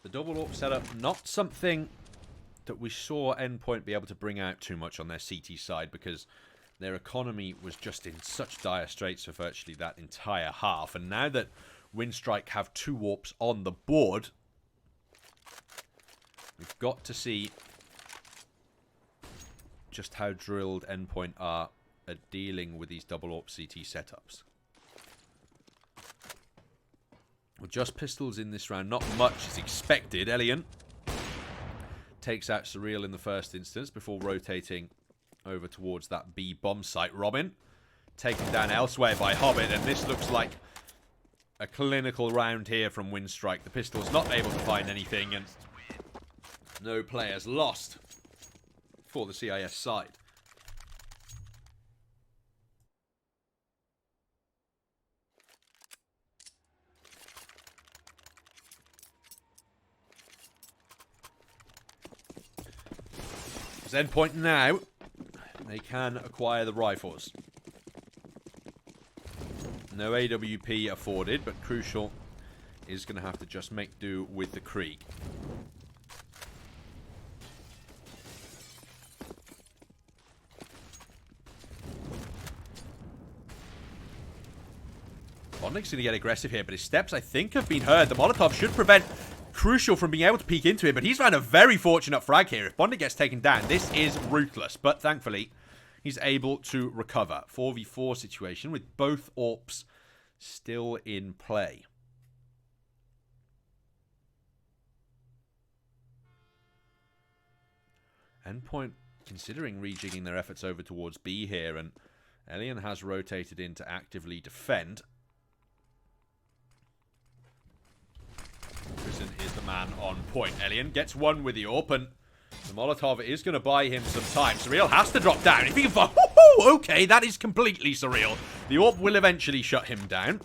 The double AWP setup, not something that we saw Endpoint be able to bring out too much on their CT side because their economy was just in such dire straits for virtually that entire half. And now that Winstrike have 2 AWPs on the board, we've got to see just how drilled Endpoint are at dealing with these double AWP CT setups. Well, just pistols in this round, not much is expected. Elian takes out Surreal in the first instance before rotating over towards that B bomb site. Robin taken down elsewhere by Hobbit, and this looks like a clinical round here from Winstrike. The pistol's not able to find anything, and no players lost for the CIS side. Endpoint now, they can acquire the rifles. No AWP afforded, but Crucial is going to have to just make do with the Krieg. Bondik's going to get aggressive here, but his steps, I think, have been heard. The Molotov should prevent Crucial from being able to peek into it, but he's found a very fortunate frag here. If Bondik gets taken down, this is ruthless, but thankfully he's able to recover. 4v4 situation with both AWPs still in play. Endpoint considering rejigging their efforts over towards B here, and Elian has rotated in to actively defend. Prison is the man on point. Elian gets one with the AWP, and the Molotov is going to buy him some time. Surreal has to drop down. If he can... Okay, that is completely surreal. The AWP will eventually shut him down.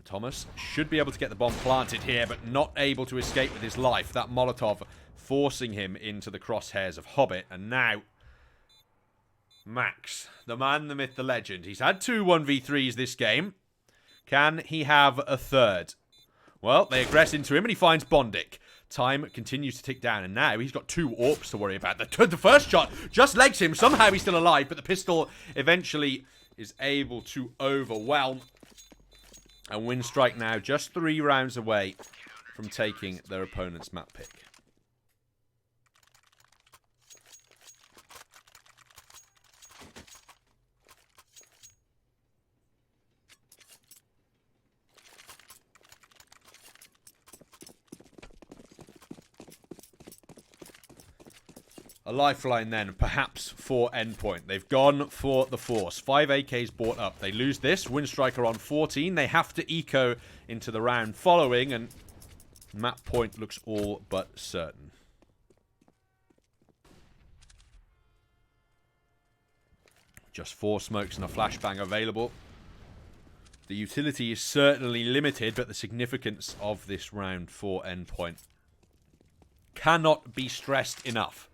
Thomas should be able to get the bomb planted here, but not able to escape with his life. That Molotov forcing him into the crosshairs of Hobbit. And now, Max, the man, the myth, the legend. He's had 2 1v3s this game. Can he have a third? Well, they aggress into him and he finds Bondic. Time continues to tick down, and now he's got 2 AWPs to worry about. The first shot just legs him. Somehow he's still alive, but the pistol eventually is able to overwhelm. And Winstrike now just 3 rounds away from taking their opponent's map pick. A lifeline then, perhaps, for Endpoint. They've gone for the Force. 5 AKs bought up. They lose this. Winstrike are on 14. They have to eco into the round following, and map point looks all but certain. Just 4 smokes and a flashbang available. The utility is certainly limited, but the significance of this round for Endpoint cannot be stressed enough.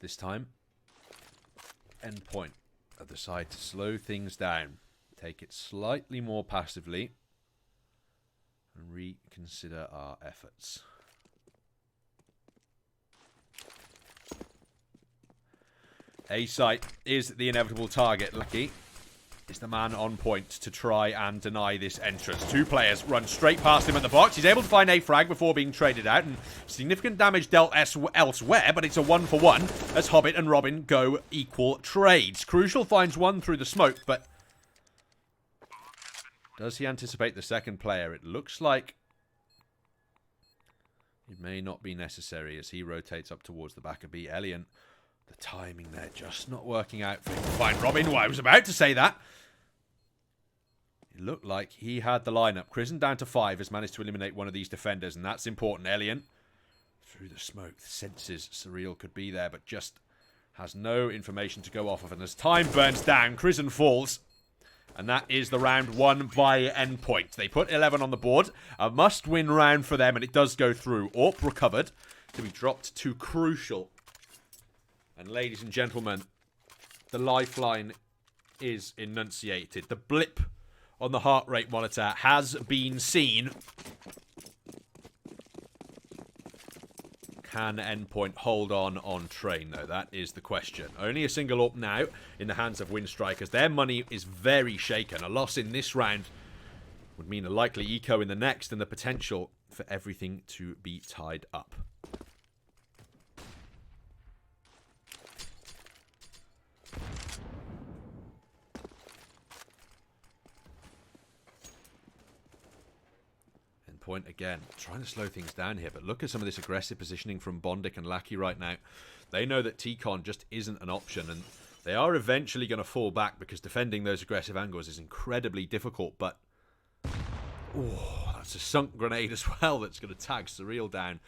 This time, Endpoint have decided to slow things down, take it slightly more passively, and reconsider our efforts. A site is the inevitable target. Lucky is the man on point to try and deny this entrance. 2 players run straight past him at the box. He's able to find a frag before being traded out, and significant damage dealt elsewhere, but it's a 1-for-1 as Hobbit and Robin go equal trades. Crucial finds one through the smoke, but does he anticipate the second player? It looks like it may not be necessary as he rotates up towards the back of B. Elian, the timing there just not working out for him to find Robin. Well, I was about to say that. It looked like he had the lineup. Crizzen down to 5 has managed to eliminate one of these defenders, and that's important. Elian, through the smoke, senses Surreal could be there, but just has no information to go off of. And as time burns down, Crizzen falls. And that is the round won by Endpoint. They put 11 on the board. A must-win round for them, and it does go through. AWP recovered to be dropped to Crucial. And ladies and gentlemen, the lifeline is enunciated. The blip on the heart rate monitor has been seen. Can Endpoint hold on train, though? That is the question. Only a single AWP now in the hands of Winstrikers. Their money is very shaken. A loss in this round would mean a likely eco in the next, and the potential for everything to be tied up. Point again, trying to slow things down here, but look at some of this aggressive positioning from Bondic and Lackey right now. They know that T-Con just isn't an option, and they are eventually going to fall back because defending those aggressive angles is incredibly difficult, but that's a sunk grenade as well that's going to tag Surreal down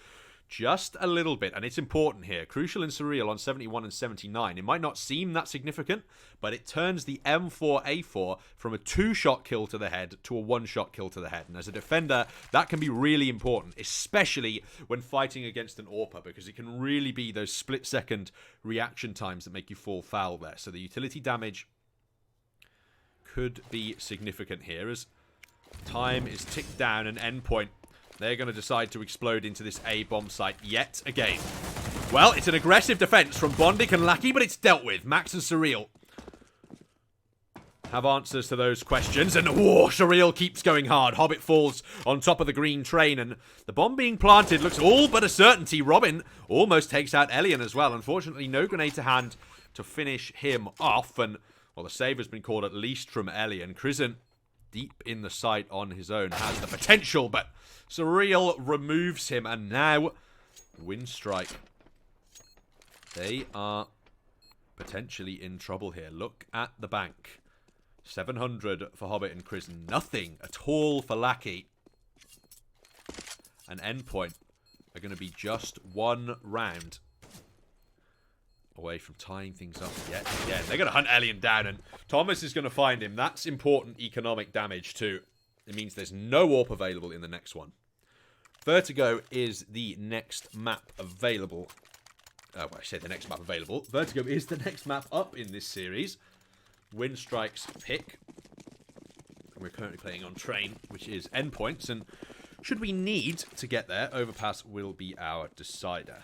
just a little bit, and it's important here. Crucial and Surreal on 71 and 79. It might not seem that significant, but it turns the M4A4 from a 2-shot kill to the head to a 1-shot kill to the head. And as a defender, that can be really important, especially when fighting against an AWPer, because it can really be those split-second reaction times that make you fall foul there. So the utility damage could be significant here as time is ticked down, and Endpoint, they're going to decide to explode into this A-bomb site yet again. Well, it's an aggressive defense from Bondic and Lackey, but it's dealt with. Max and Surreal have answers to those questions. And whoa, Surreal keeps going hard. Hobbit falls on top of the green train, and the bomb being planted looks all but a certainty. Robin almost takes out Elian as well. Unfortunately, no grenade to hand to finish him off. And, well, the save has been called at least from Elian. Krisen, deep in the sight on his own, has the potential, but Surreal removes him. And now, Winstrike. They are potentially in trouble here. Look at the bank. 700 for Hobbit and Krisen. Nothing at all for Lackey. And Endpoint are going to be just one round away from tying things up yet again. They're going to hunt Elian down, and Thomas is going to find him. That's important economic damage too. It means there's no AWP available in the next one. Vertigo is the next map available. Well, I say the next map available. Vertigo is the next map up in this series. Winstrike's pick. We're currently playing on train, which is Endpoints, and should we need to get there, Overpass will be our decider.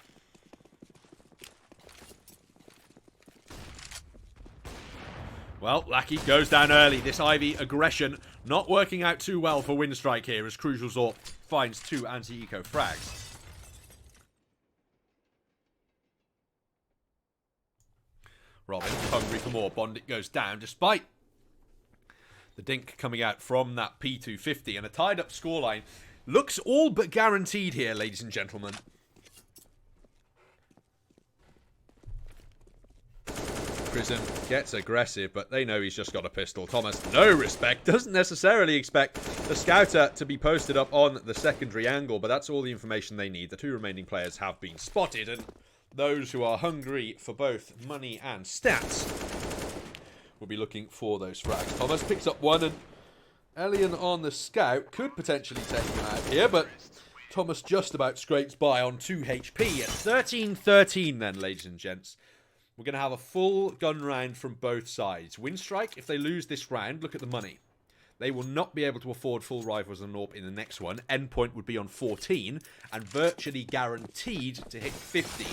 Well, Lackey goes down early. This Ivy aggression not working out too well for Winstrike here, as Crucial Zorp finds 2 anti-eco frags. Robin, hungry for more. Bondit goes down despite the dink coming out from that P250. And a tied-up scoreline looks all but guaranteed here, ladies and gentlemen. Krisen gets aggressive, but they know he's just got a pistol. Thomas, no respect. Doesn't necessarily expect the scouter to be posted up on the secondary angle, but that's all the information they need. The 2 remaining players have been spotted, and those who are hungry for both money and stats will be looking for those frags. Thomas picks up 1, and Elian on the scout could potentially take him out here, but Thomas just about scrapes by on 2 HP. At 13-13 then, ladies and gents. We're going to have a full gun round from both sides. Winstrike, if they lose this round, look at the money. They will not be able to afford full rifles and AWP in the next one. Endpoint would be on 14 and virtually guaranteed to hit 15,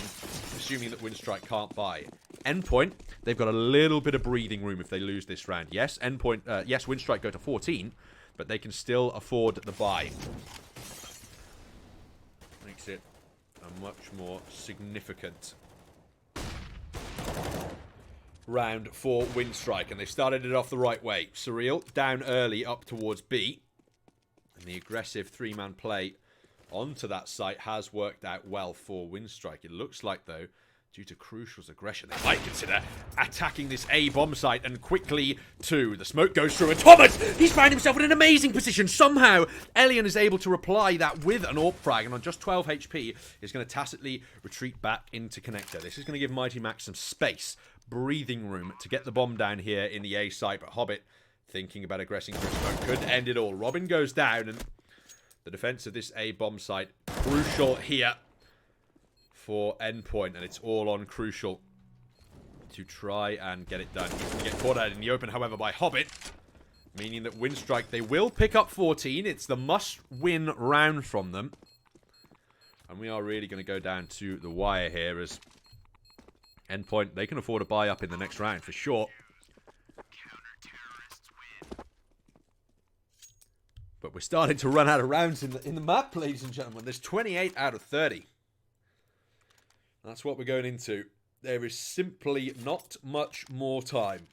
assuming that Winstrike can't buy. Endpoint, they've got a little bit of breathing room if they lose this round. Yes, yes, Winstrike go to 14, but they can still afford the buy. Makes it a much more significant round for Winstrike, and they started it off the right way. Surreal down early up towards B, and the aggressive 3-man play onto that site has worked out well for Winstrike. It looks like, though, due to Crucial's aggression, they might consider attacking this A bomb site, and quickly too. The smoke goes through, and Thomas, he's found himself in an amazing position. Somehow Elian is able to reply that with an AWP frag, and on just 12 HP is going to tacitly retreat back into connector. This is going to give Mighty Max some space, breathing room to get the bomb down here in the A site, but Hobbit, thinking about aggressing through smoke, could end it all. Robin goes down, and the defense of this A bomb site crucial here for Endpoint, and it's all on Crucial to try and get it done. He's going to get caught out in the open, however, by Hobbit, meaning that Winstrike, they will pick up 14. It's the must-win round from them, and we are really going to go down to the wire here as Endpoint, they can afford a buy up in the next round for sure. But we're starting to run out of rounds in the map, ladies and gentlemen. There's 28 out of 30. That's what we're going into. There is simply not much more time.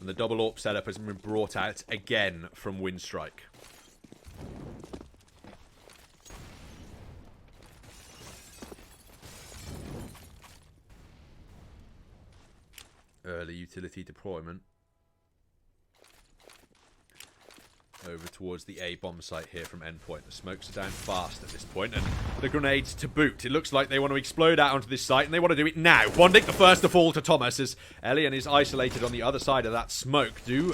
And the double AWP setup has been brought out again from Winstrike. Early utility deployment over towards the A bomb site here from Endpoint. The smokes are down fast at this point, and the grenades to boot. It looks like they want to explode out onto this site, and they want to do it now. Bondic the first to fall to Thomas as Elian is isolated on the other side of that smoke. Do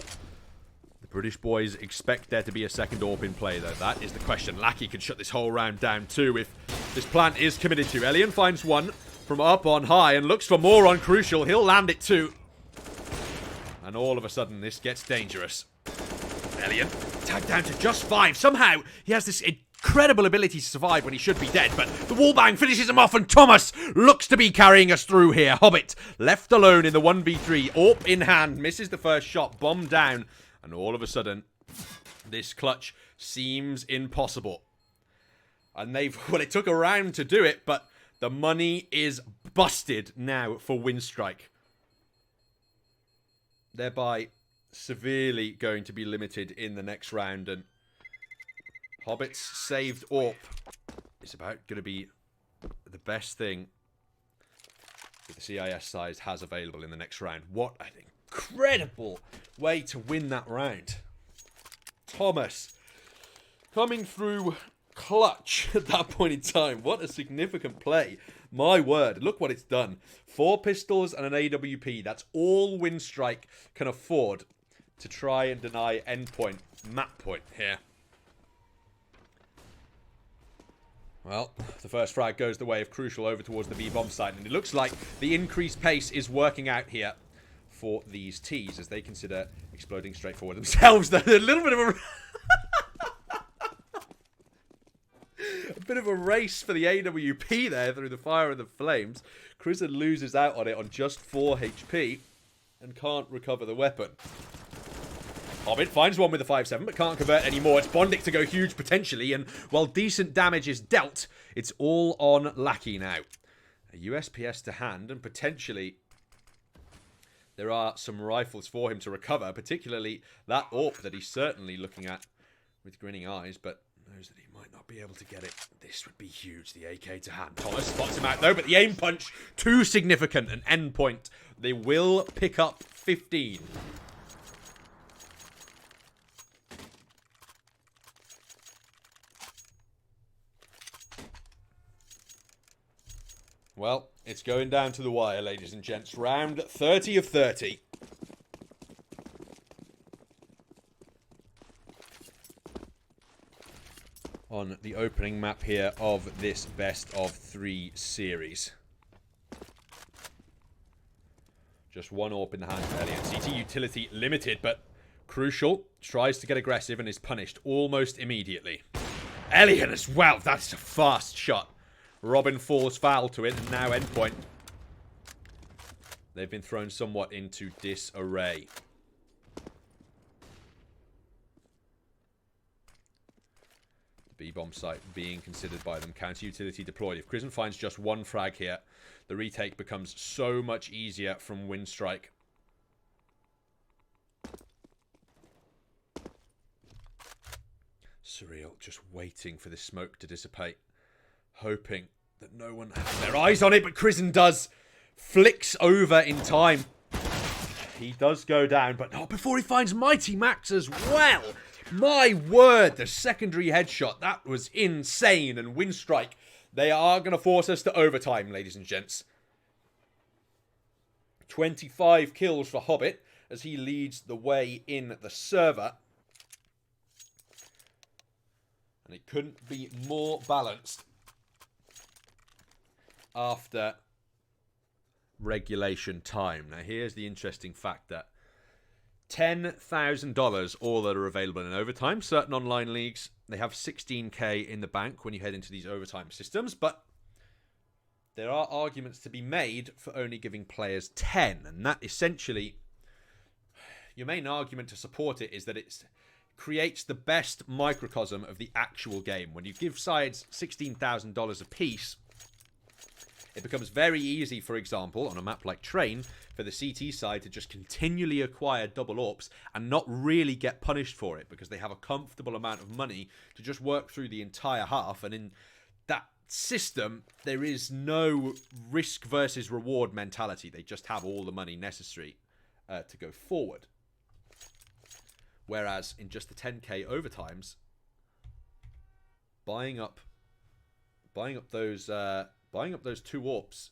the British boys expect there to be a second AWP in play, though? That is the question. Lackey can shut this whole round down too if this plant is committed to. Elian finds one from up on high and looks for more on Crucial. He'll land it too. And all of a sudden, this gets dangerous. Elian tagged down to just 5. Somehow, he has this incredible ability to survive when he should be dead, but the wallbang finishes him off, and Thomas looks to be carrying us through here. Hobbit left alone in the 1v3, AWP in hand, misses the first shot, bomb down, and all of a sudden, this clutch seems impossible. And well, it took a round to do it, but the money is busted now for Winstrike. Thereby severely going to be limited in the next round, and Hobbit's saved AWP is about going to be the best thing that the CIS side has available in the next round. What an incredible way to win that round. Thomas coming through clutch at that point in time. What a significant play. My word, look what it's done. 4 pistols and an AWP. That's all Winstrike can afford to try and deny Endpoint map point here. Well, the first frag goes the way of Crucial over towards the B-bomb site, and it looks like the increased pace is working out here for these T's as they consider exploding straight forward themselves. A little bit of a bit of a race for the AWP there through the fire and the flames. Crizzen loses out on it on just 4 HP and can't recover the weapon. Hobbit finds one with a 5-7, but can't convert anymore. It's Bondic to go huge potentially, and while decent damage is dealt, it's all on Lackey now. A USPS to hand, and potentially there are some rifles for him to recover, particularly that AWP that he's certainly looking at with grinning eyes, but knows that he might not be able to get it. This would be huge, the AK to hand. Thomas spots him out though, but the aim punch, too significant. An Endpoint. They will pick up 15. Well, it's going down to the wire, ladies and gents. Round 30 of 30. On the opening map here of this best of 3 series. Just one AWP in the hand for Elliot. CT utility limited, but Crucial tries to get aggressive and is punished almost immediately. Elliot as well. That's a fast shot. Robin falls foul to it, and now Endpoint. They've been thrown somewhat into disarray. The B-bomb site being considered by them. Counter-utility deployed. If Crizzen finds just one frag here, the retake becomes so much easier from Winstrike. Surreal, just waiting for this smoke to dissipate. Hoping that no one has their eyes on it, but Crizzen does. Flicks over in time. He does go down, but not before he finds Mighty Max as well. My word, the secondary headshot. That was insane. And Winstrike, they are going to force us to overtime, ladies and gents. 25 kills for Hobbit as he leads the way in the server. And it couldn't be more balanced after regulation time. Now, here's the interesting fact that $10,000 all that are available in overtime. Certain online leagues, they have 16k in the bank when you head into these overtime systems, but there are arguments to be made for only giving players 10, and that essentially, your main argument to support it is that it creates the best microcosm of the actual game. When you give sides $16,000 apiece, it becomes very easy, for example, on a map like Train, for the CT side to just continually acquire double AWPs and not really get punished for it because they have a comfortable amount of money to just work through the entire half. And in that system, there is no risk versus reward mentality. They just have all the money necessary to go forward. Whereas in just the 10k overtimes, buying up those 2 AWPs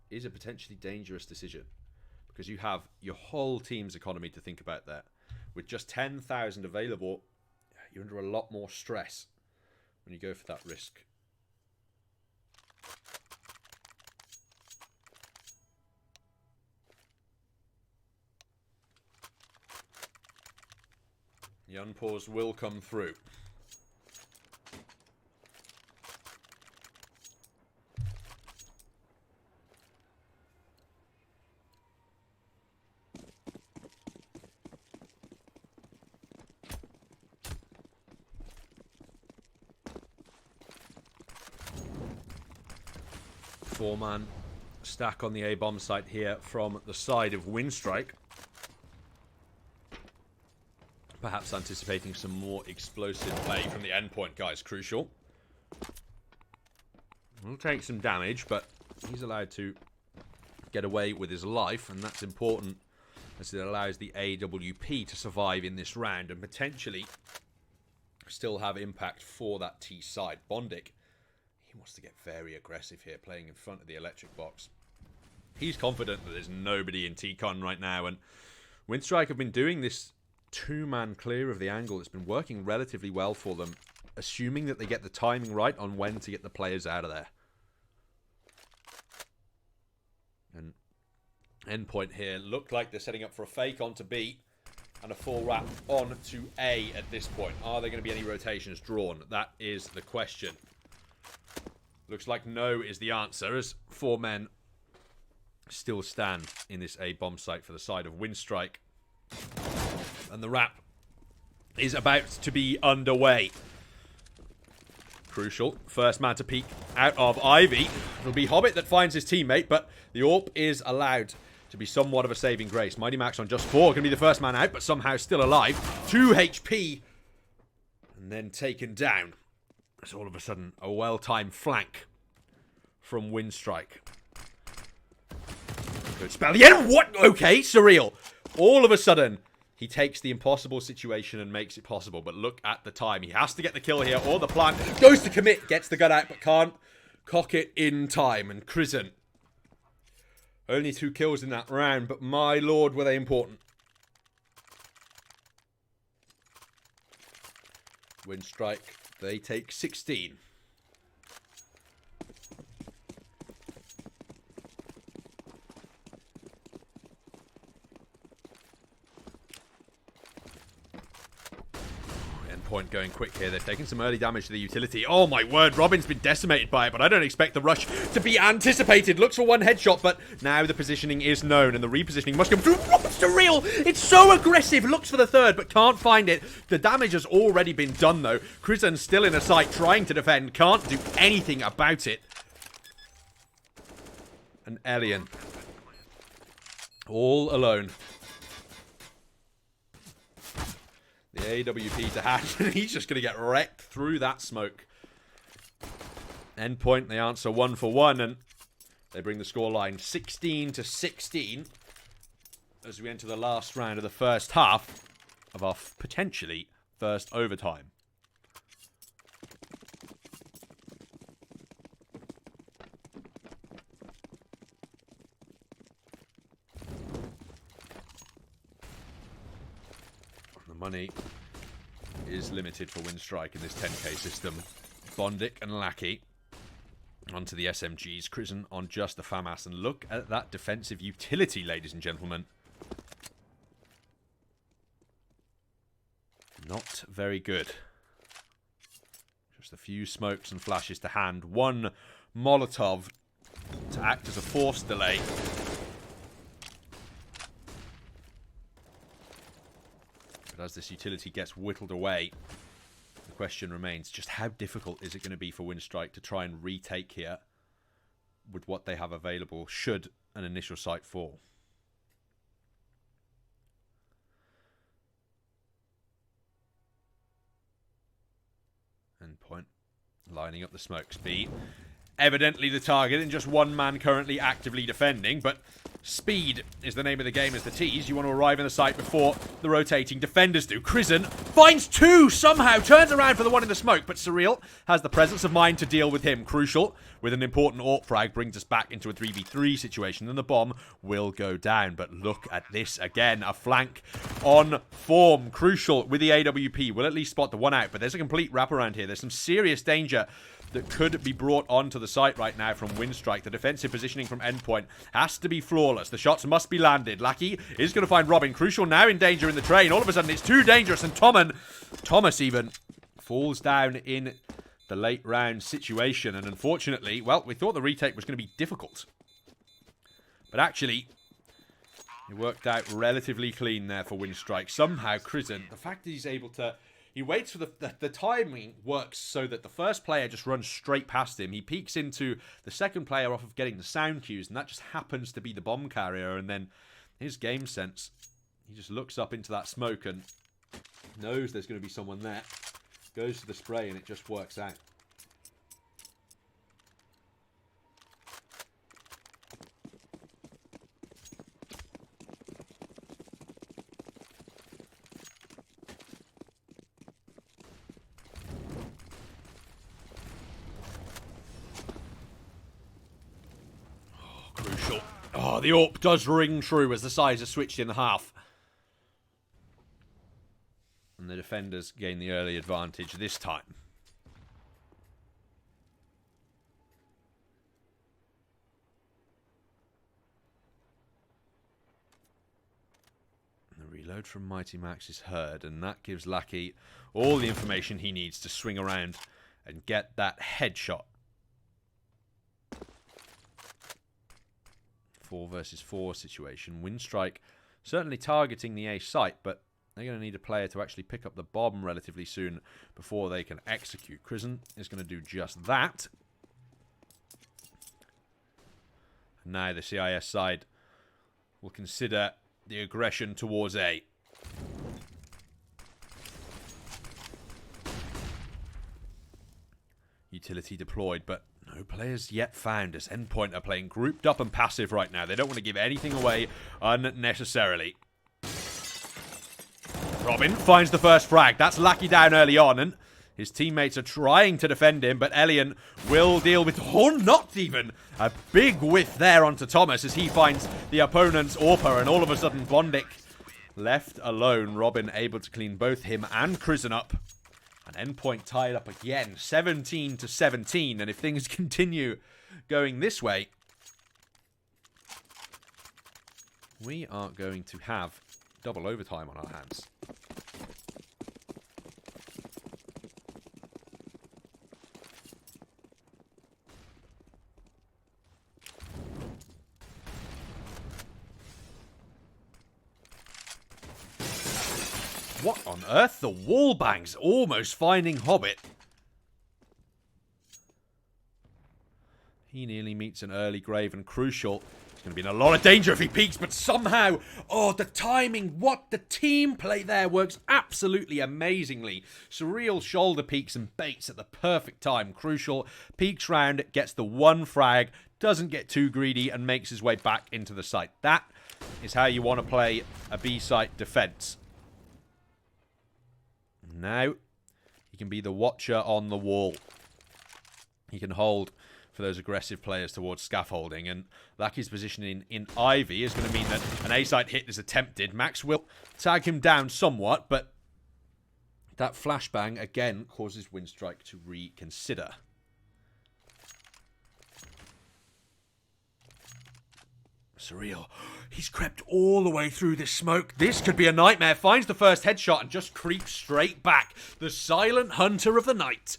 is a potentially dangerous decision because you have your whole team's economy to think about there. With just 10,000 available, you're under a lot more stress when you go for that risk. The unpause will come through. Four-man stack on the A-bomb site here from the side of Winstrike. Perhaps anticipating some more explosive play from the Endpoint guys. Crucial. Will take some damage, but he's allowed to get away with his life, and that's important as it allows the AWP to survive in this round and potentially still have impact for that T side. Bondic, he wants to get very aggressive here, playing in front of the electric box. He's confident that there's nobody in T-Con right now, and Winstrike have been doing this two-man clear of the angle. It's been working relatively well for them, assuming that they get the timing right on when to get the players out of there. And Endpoint here look like they're setting up for a fake onto B and a full wrap on to A at this point. Are there going to be any rotations drawn? That is the question. Looks like no is the answer, as four men still stand in this A bomb site for the side of Winstrike. And the wrap is about to be underway. Crucial. First man to peek out of Ivy. It'll be Hobbit that finds his teammate, but the AWP is allowed to be somewhat of a saving grace. Mighty Max on just 4. Going to be the first man out, but somehow still alive. 2 HP. And then taken down. It's all of a sudden a well-timed flank from Winstrike. Good spell. Yeah, what? Okay, surreal. All of a sudden, he takes the impossible situation and makes it possible. But look at the time. He has to get the kill here, or the plant goes to commit. Gets the gun out, but can't cock it in time. And Crizant, only 2 kills in that round, but my lord, were they important. Winstrike, they take 16. Endpoint going quick here. They're taking some early damage to the utility. Oh my word, Robin's been decimated by it, but I don't expect the rush to be anticipated. Looks for one headshot, but now the positioning is known, and the repositioning must come through. Robin's surreal! It's so aggressive. Looks for the third, but can't find it. The damage has already been done, though. Crizant's still in a sight, trying to defend. Can't do anything about it. And Elian, all alone. The AWP to Hatch, and he's just going to get wrecked through that smoke. Endpoint, they answer 1 for 1, and they bring the scoreline 16-16 as we enter the last round of the first half of our potentially first overtime. The money is limited for Winstrike in this 10k system. Bondic and Lackey onto the SMGs. Crizant on just the FAMAS. And look at that defensive utility, ladies and gentlemen. Not very good. Just a few smokes and flashes to hand. 1 Molotov to act as a force delay. But as this utility gets whittled away, the question remains, just how difficult is it going to be for Winstrike to try and retake here with what they have available should an initial site fall? Endpoint lining up the smokes. B evidently the target, and just 1 man currently actively defending, but speed is the name of the game as the tease. You want to arrive in the site before the rotating defenders do. Crizant finds 2 somehow, turns around for the one in the smoke, but Surreal has the presence of mind to deal with him. Crucial, with an important AWP frag, brings us back into a 3v3 situation, and the bomb will go down. But look at this again, a flank on form. Crucial with the AWP will at least spot the one out, but there's a complete wraparound here. There's some serious danger that could be brought onto the site right now from Winstrike. The defensive positioning from Endpoint has to be flawless. The shots must be landed. Lackey is going to find Robin. Crucial now in danger in the train. All of a sudden, it's too dangerous, and Thomas even falls down in the late round situation. And unfortunately, well, we thought the retake was going to be difficult. But actually, it worked out relatively clean there for Winstrike. Somehow, Crizant, the fact that he's able to He waits for the timing works so that the first player just runs straight past him. He peeks into the second player off of getting the sound cues, and that just happens to be the bomb carrier. And then his game sense, he just looks up into that smoke and knows there's going to be someone there. Goes to the spray, and it just works out. Crucial. Oh, the AWP does ring true as the sides are switched in half. And the defenders gain the early advantage this time. The reload from Mighty Max is heard, and that gives Lackey all the information he needs to swing around and get that headshot. 4 versus 4 situation. Winstrike certainly targeting the A site, but they're going to need a player to actually pick up the bomb relatively soon before they can execute. Crizzen is going to do just that. And now the CIS side will consider the aggression towards A. Utility deployed, but no players yet found as Endpoint are playing grouped up and passive right now. They don't want to give anything away unnecessarily. Robin finds the first frag. That's Lackey down early on, and his teammates are trying to defend him, but Elian will deal with... Oh, not even! A big whiff there onto Thomas as he finds the opponent's AWPer, and all of a sudden Bondic left alone. Robin able to clean both him and Crizzen up. And Endpoint tied up again, 17-17. And if things continue going this way, we are going to have double overtime on our hands. What on earth? The wall bangs almost finding Hobbit. He nearly meets an early grave, and Crucial. He's going to be in a lot of danger if he peeks, but somehow, oh, the timing, what the team play there works absolutely amazingly. Surreal shoulder peeks and baits at the perfect time. Crucial peeks round, gets the one frag, doesn't get too greedy, and makes his way back into the site. That is how you want to play a B-site defense. Now, he can be the watcher on the wall. He can hold for those aggressive players towards scaffolding, and Lackey's positioning in Ivy is going to mean that an A-site hit is attempted. Max will tag him down somewhat, but that flashbang again causes Winstrike to reconsider. Surreal. He's crept all the way through this smoke. This could be a nightmare. Finds the first headshot and just creeps straight back. The silent hunter of the night.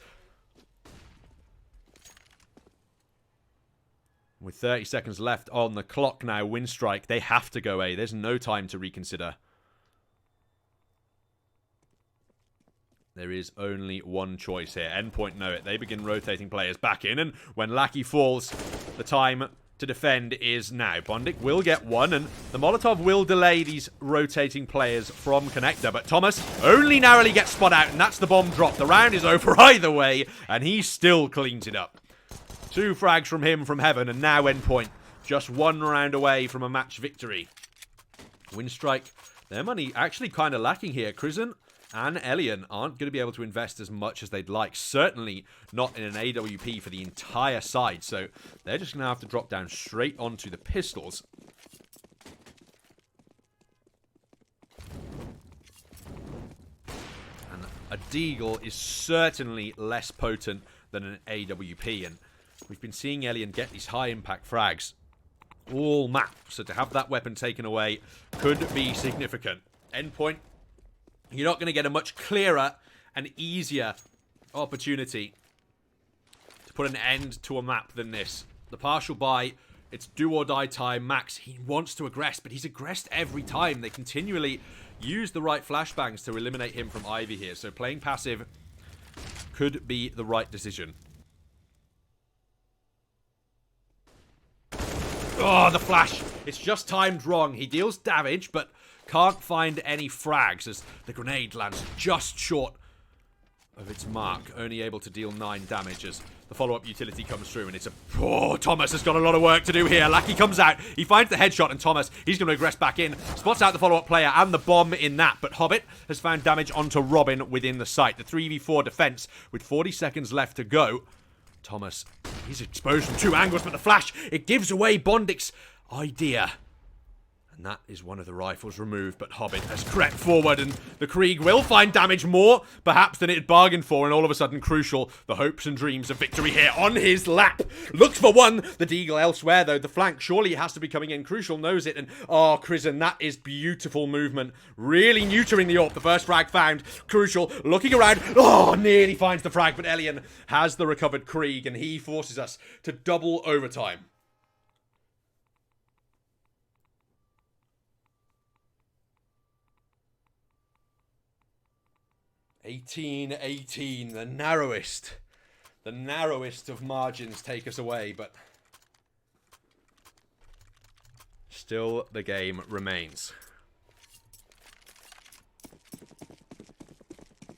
With 30 seconds left on the clock now, Winstrike, they have to go A. There's no time to reconsider. There is only one choice here. Endpoint know it. They begin rotating players back in, and when Lackey falls, the time to defend is now. Bondic will get one, and the Molotov will delay these rotating players from connector, but Thomas only narrowly gets spot out, and that's the bomb drop. The round is over either way, and he still cleans it up. 2 frags from him from heaven, and now Endpoint just 1 round away from a match victory. Winstrike, their money actually kind of lacking here. Crizzen and Elian aren't going to be able to invest as much as they'd like. Certainly not in an AWP for the entire side. So they're just going to have to drop down straight onto the pistols. And a Deagle is certainly less potent than an AWP. And we've been seeing Elian get these high impact frags all map. So to have that weapon taken away could be significant. Endpoint, you're not going to get a much clearer and easier opportunity to put an end to a map than this. The partial buy, it's do or die time. Max, he wants to aggress, but he's aggressed every time. They continually use the right flashbangs to eliminate him from Ivy here. So playing passive could be the right decision. Oh, the flash. It's just timed wrong. He deals damage, but can't find any frags as the grenade lands just short of its mark. Only able to deal 9 damage as the follow-up utility comes through, and it's a... Oh, Thomas has got a lot of work to do here. Lackey comes out. He finds the headshot, and Thomas, he's going to aggress back in. Spots out the follow-up player and the bomb in that, but Hobbit has found damage onto Robin within the site. The 3v4 defense with 40 seconds left to go. Thomas, he's exposed from 2 angles, but the flash, it gives away Bondik's idea. And that is one of the rifles removed, but Hobbit has crept forward, and the Krieg will find damage more, perhaps, than it had bargained for, and all of a sudden, Crucial, the hopes and dreams of victory here on his lap. Looks for one, the Deagle elsewhere, though, the flank, surely it has to be coming in. Crucial knows it, and, oh, Krizen, that is beautiful movement. Really neutering the AWP, the first frag found. Crucial, looking around, oh, nearly finds the frag, but Elian has the recovered Krieg, and he forces us to double overtime. 18-18, the narrowest of margins take us away, but still the game remains.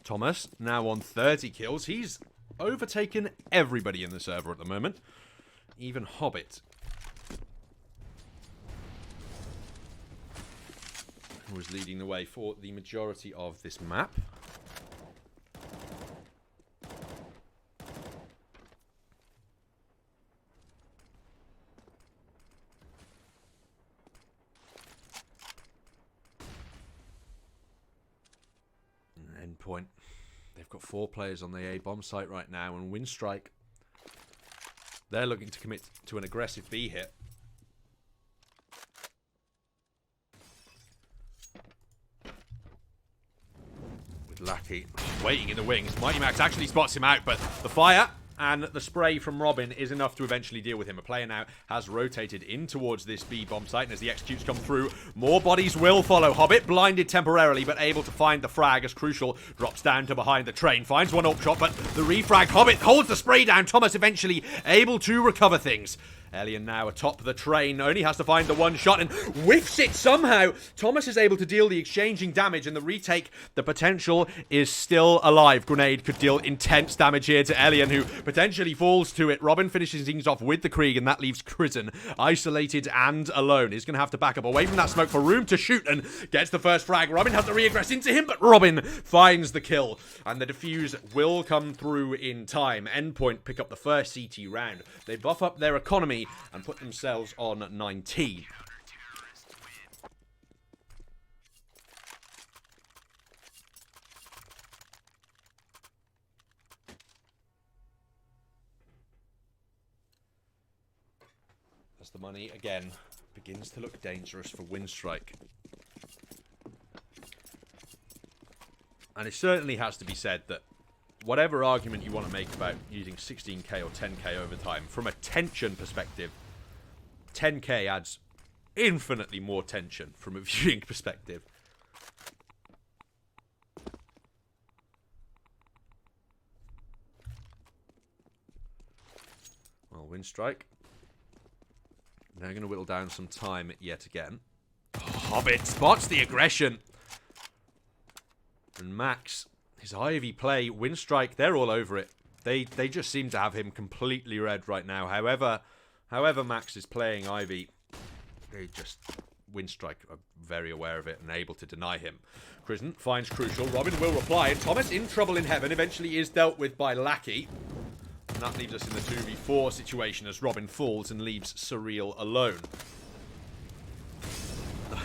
Thomas, now on 30 kills. He's overtaken everybody in the server at the moment. Even Hobbit, who was leading the way for the majority of this map. Endpoint. They've got 4 players on the A bomb site right now, and Winstrike, they're looking to commit to an aggressive B hit. With Lackey waiting in the wings. Mighty Max actually spots him out, but the fire and the spray from Robin is enough to eventually deal with him. A player now has rotated in towards this B bomb site, and as the executes come through, more bodies will follow. Hobbit blinded temporarily, but able to find the frag as Crucial drops down to behind the train. Finds one AWP shot, but the refrag. Hobbit holds the spray down. Thomas eventually able to recover things. Elian now atop the train, only has to find the one shot and whiffs it somehow. Thomas is able to deal the exchanging damage, and the retake, the potential is still alive. Grenade could deal intense damage here to Elian, who potentially falls to it. Robin finishes things off with the Krieg, and that leaves Krizen isolated and alone. He's going to have to back up away from that smoke for room to shoot, and gets the first frag. Robin has to re-aggress into him, but Robin finds the kill, and the defuse will come through in time. Endpoint pick up the first CT round. They buff up their economy and put themselves on 19. As the money again begins to look dangerous for Winstrike. And it certainly has to be said that whatever argument you want to make about using 16k or 10k overtime, from a tension perspective, 10k adds infinitely more tension from a viewing perspective. Well, Winstrike, they're going to whittle down some time yet again. Oh, Hobbit spots the aggression. And Max, his Ivy play, Winstrike, they're all over it. They just seem to have him completely red right now. However Max is playing Ivy, Winstrike are very aware of it and able to deny him. Krizen finds Crucial. Robin will reply, and Thomas in trouble in heaven eventually is dealt with by Lackey. And that leaves us in the 2v4 situation as Robin falls and leaves Surreal alone.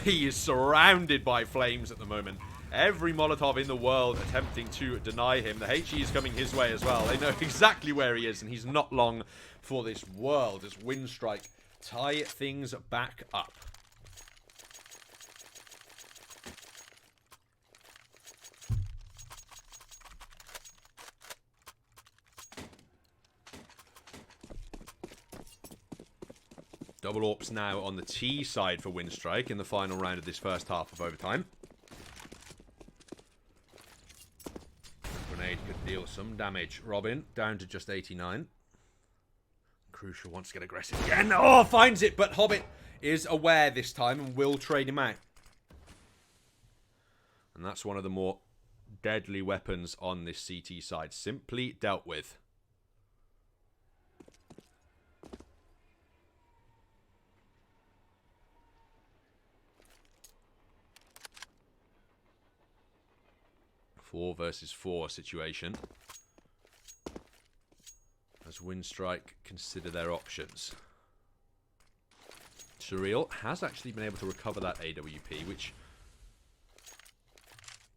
He is surrounded by flames at the moment. Every Molotov in the world attempting to deny him. The HE is coming his way as well. They know exactly where he is, and he's not long for this world as Winstrike tie things back up. Double AWPs now on the T side for Winstrike in the final round of this first half of overtime. Some damage. Robin down to just 89. Crucial wants to get aggressive again. Oh, finds it, but Hobbit is aware this time and will trade him out. And that's one of the more deadly weapons on this CT side. Simply dealt with. Four versus 4 situation. As Winstrike consider their options. Surreal has actually been able to recover that AWP, which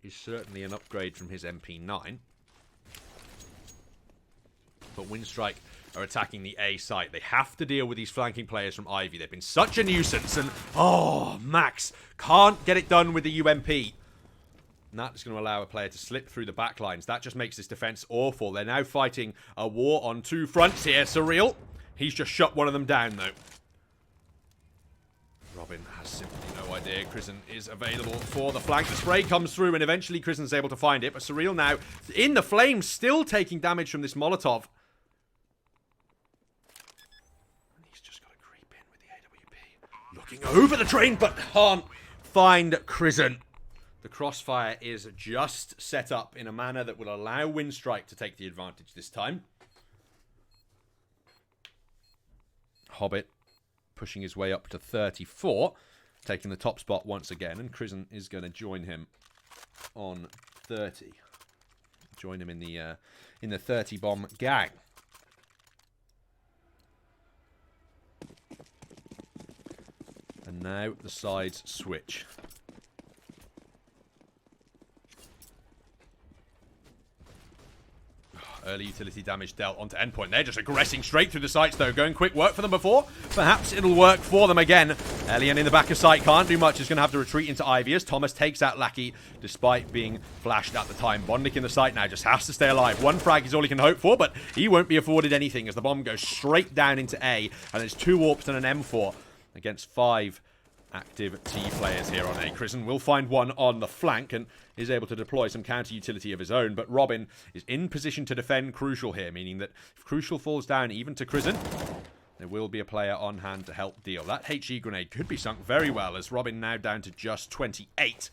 is certainly an upgrade from his MP9. But Winstrike are attacking the A site. They have to deal with these flanking players from Ivy. They've been such a nuisance, and oh, Max can't get it done with the UMP. And that's going to allow a player to slip through the back lines. That just makes this defense awful. They're now fighting a war on 2 fronts here. Surreal. He's just shut one of them down, though. Robin has simply no idea. Krisen is available for the flank. The spray comes through, and eventually Krisen's able to find it. But Surreal now in the flames, still taking damage from this Molotov. And he's just got to creep in with the AWP. Looking over the train, but can't find Krisen. The crossfire is just set up in a manner that will allow Winstrike to take the advantage this time. Hobbit pushing his way up to 34, taking the top spot once again, and Krisen is going to join him on 30. Join him in the 30 bomb gang. And now the sides switch. Early utility damage dealt onto Endpoint. They're just aggressing straight through the sites, though. Going quick work for them before. Perhaps it'll work for them again. Elian in the back of sight can't do much. Is going to have to retreat into Ivy as Thomas takes out Lackey despite being flashed at the time. Bondnik in the site now just has to stay alive. One frag is all he can hope for, but he won't be afforded anything as the bomb goes straight down into A. And there's 2 AWPs and an M4 against 5 active T players here on A. Krisen will find one on the flank and is able to deploy some counter utility of his own, but Robin is in position to defend Crucial here, meaning that if Crucial falls down even to Krisen, there will be a player on hand to help deal. That HE grenade could be sunk very well as Robin now down to just 28.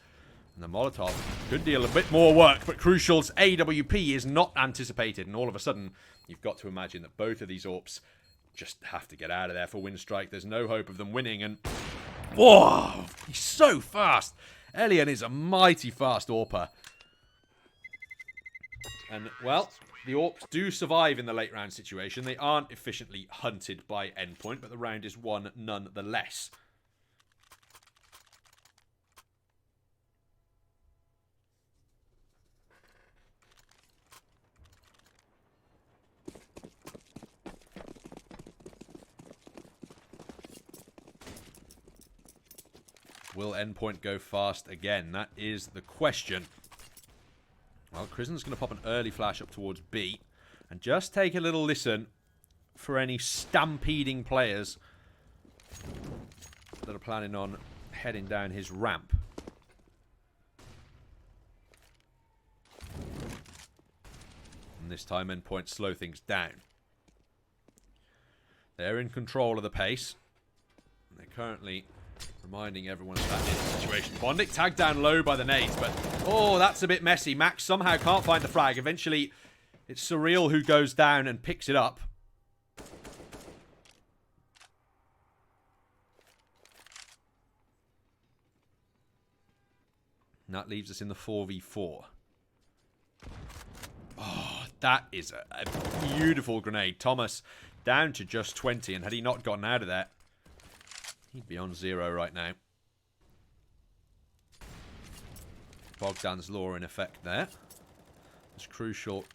And the Molotov could deal a bit more work, but Crucial's AWP is not anticipated, and all of a sudden you've got to imagine that both of these AWPs just have to get out of there for Winstrike. There's no hope of them winning, and whoa, he's so fast. Elian is a mighty fast AWPer. And, well, the AWPs do survive in the late round situation. They aren't efficiently hunted by Endpoint, but the round is won nonetheless. Will Endpoint go fast again? That is the question. Well, Krisen's going to pop an early flash up towards B. And just take a little listen for any stampeding players that are planning on heading down his ramp. And this time Endpoint slow things down. They're in control of the pace. They're currently reminding everyone of that situation. Bondnik tagged down low by the nades, but oh, that's a bit messy. Max somehow can't find the frag. Eventually, it's Surreal who goes down and picks it up. And that leaves us in the 4v4. Oh, that is a beautiful grenade. Thomas down to just 20, and had he not gotten out of there, he'd be on 0 right now. Bogdan's Law in effect there. As Crucial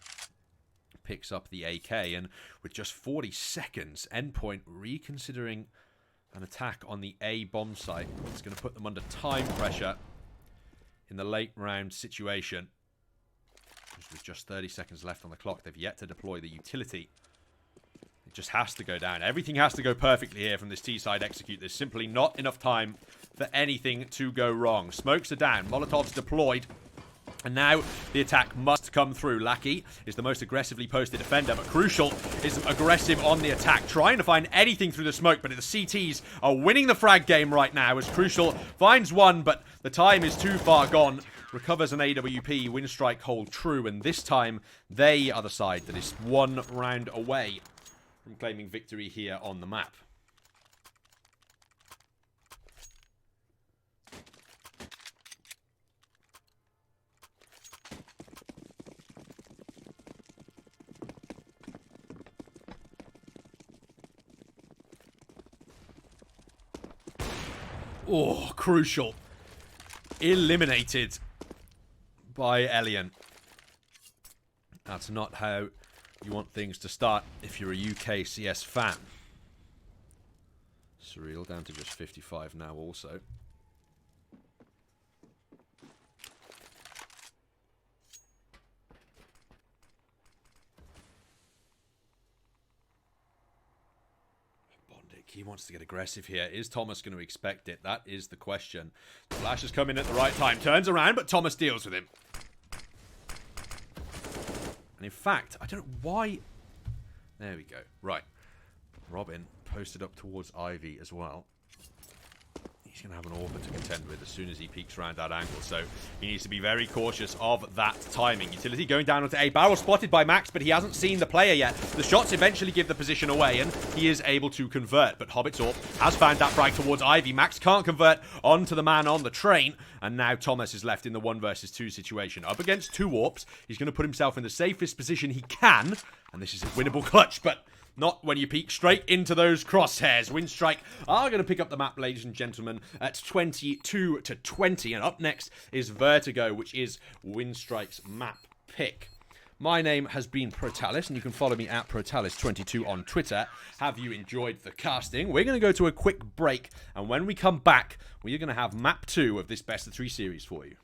picks up the AK, and with just 40 seconds, Endpoint reconsidering an attack on the A bomb site. It's going to put them under time pressure in the late round situation. With just 30 seconds left on the clock, they've yet to deploy the utility. It just has to go down. Everything has to go perfectly here from this T-side execute. There's simply not enough time for anything to go wrong. Smokes are down. Molotovs deployed. And now the attack must come through. Lackey is the most aggressively posted defender, but Crucial is aggressive on the attack, trying to find anything through the smoke, but the CTs are winning the frag game right now as Crucial finds one, but the time is too far gone. Recovers an AWP, Winstrike hold true, and this time they are the side that is 1 round away from claiming victory here on the map. Oh, Crucial. Eliminated by Elian. That's not how you want things to start if you're a UKCS fan. Surreal down to just 55 now also. He wants to get aggressive here. Is Thomas going to expect it? That is the question. The flash has come in at the right time. Turns around, but Thomas deals with him. And in fact, I don't know why... There we go. Right. Robin posted up towards Ivy as well. He's going to have an Orphan to contend with as soon as he peeks around that angle. So he needs to be very cautious of that timing. Utility going down onto A. Barrel spotted by Max, but he hasn't seen the player yet. The shots eventually give the position away, and he is able to convert. But Hobbit's Orp has found that frag towards Ivy. Max can't convert onto the man on the train. And now Thomas is left in the 1 versus 2 situation. Up against 2 Orps. He's going to put himself in the safest position he can. And this is a winnable clutch, but... not when you peek straight into those crosshairs. Winstrike are going to pick up the map, ladies and gentlemen, at 22-20. And up next is Vertigo, which is Winstrike's map pick. My name has been Protalis, and you can follow me at Protalis22 on Twitter. Have you enjoyed the casting? We're going to go to a quick break, and when we come back, we're going to have map 2 of this best of 3 series for you.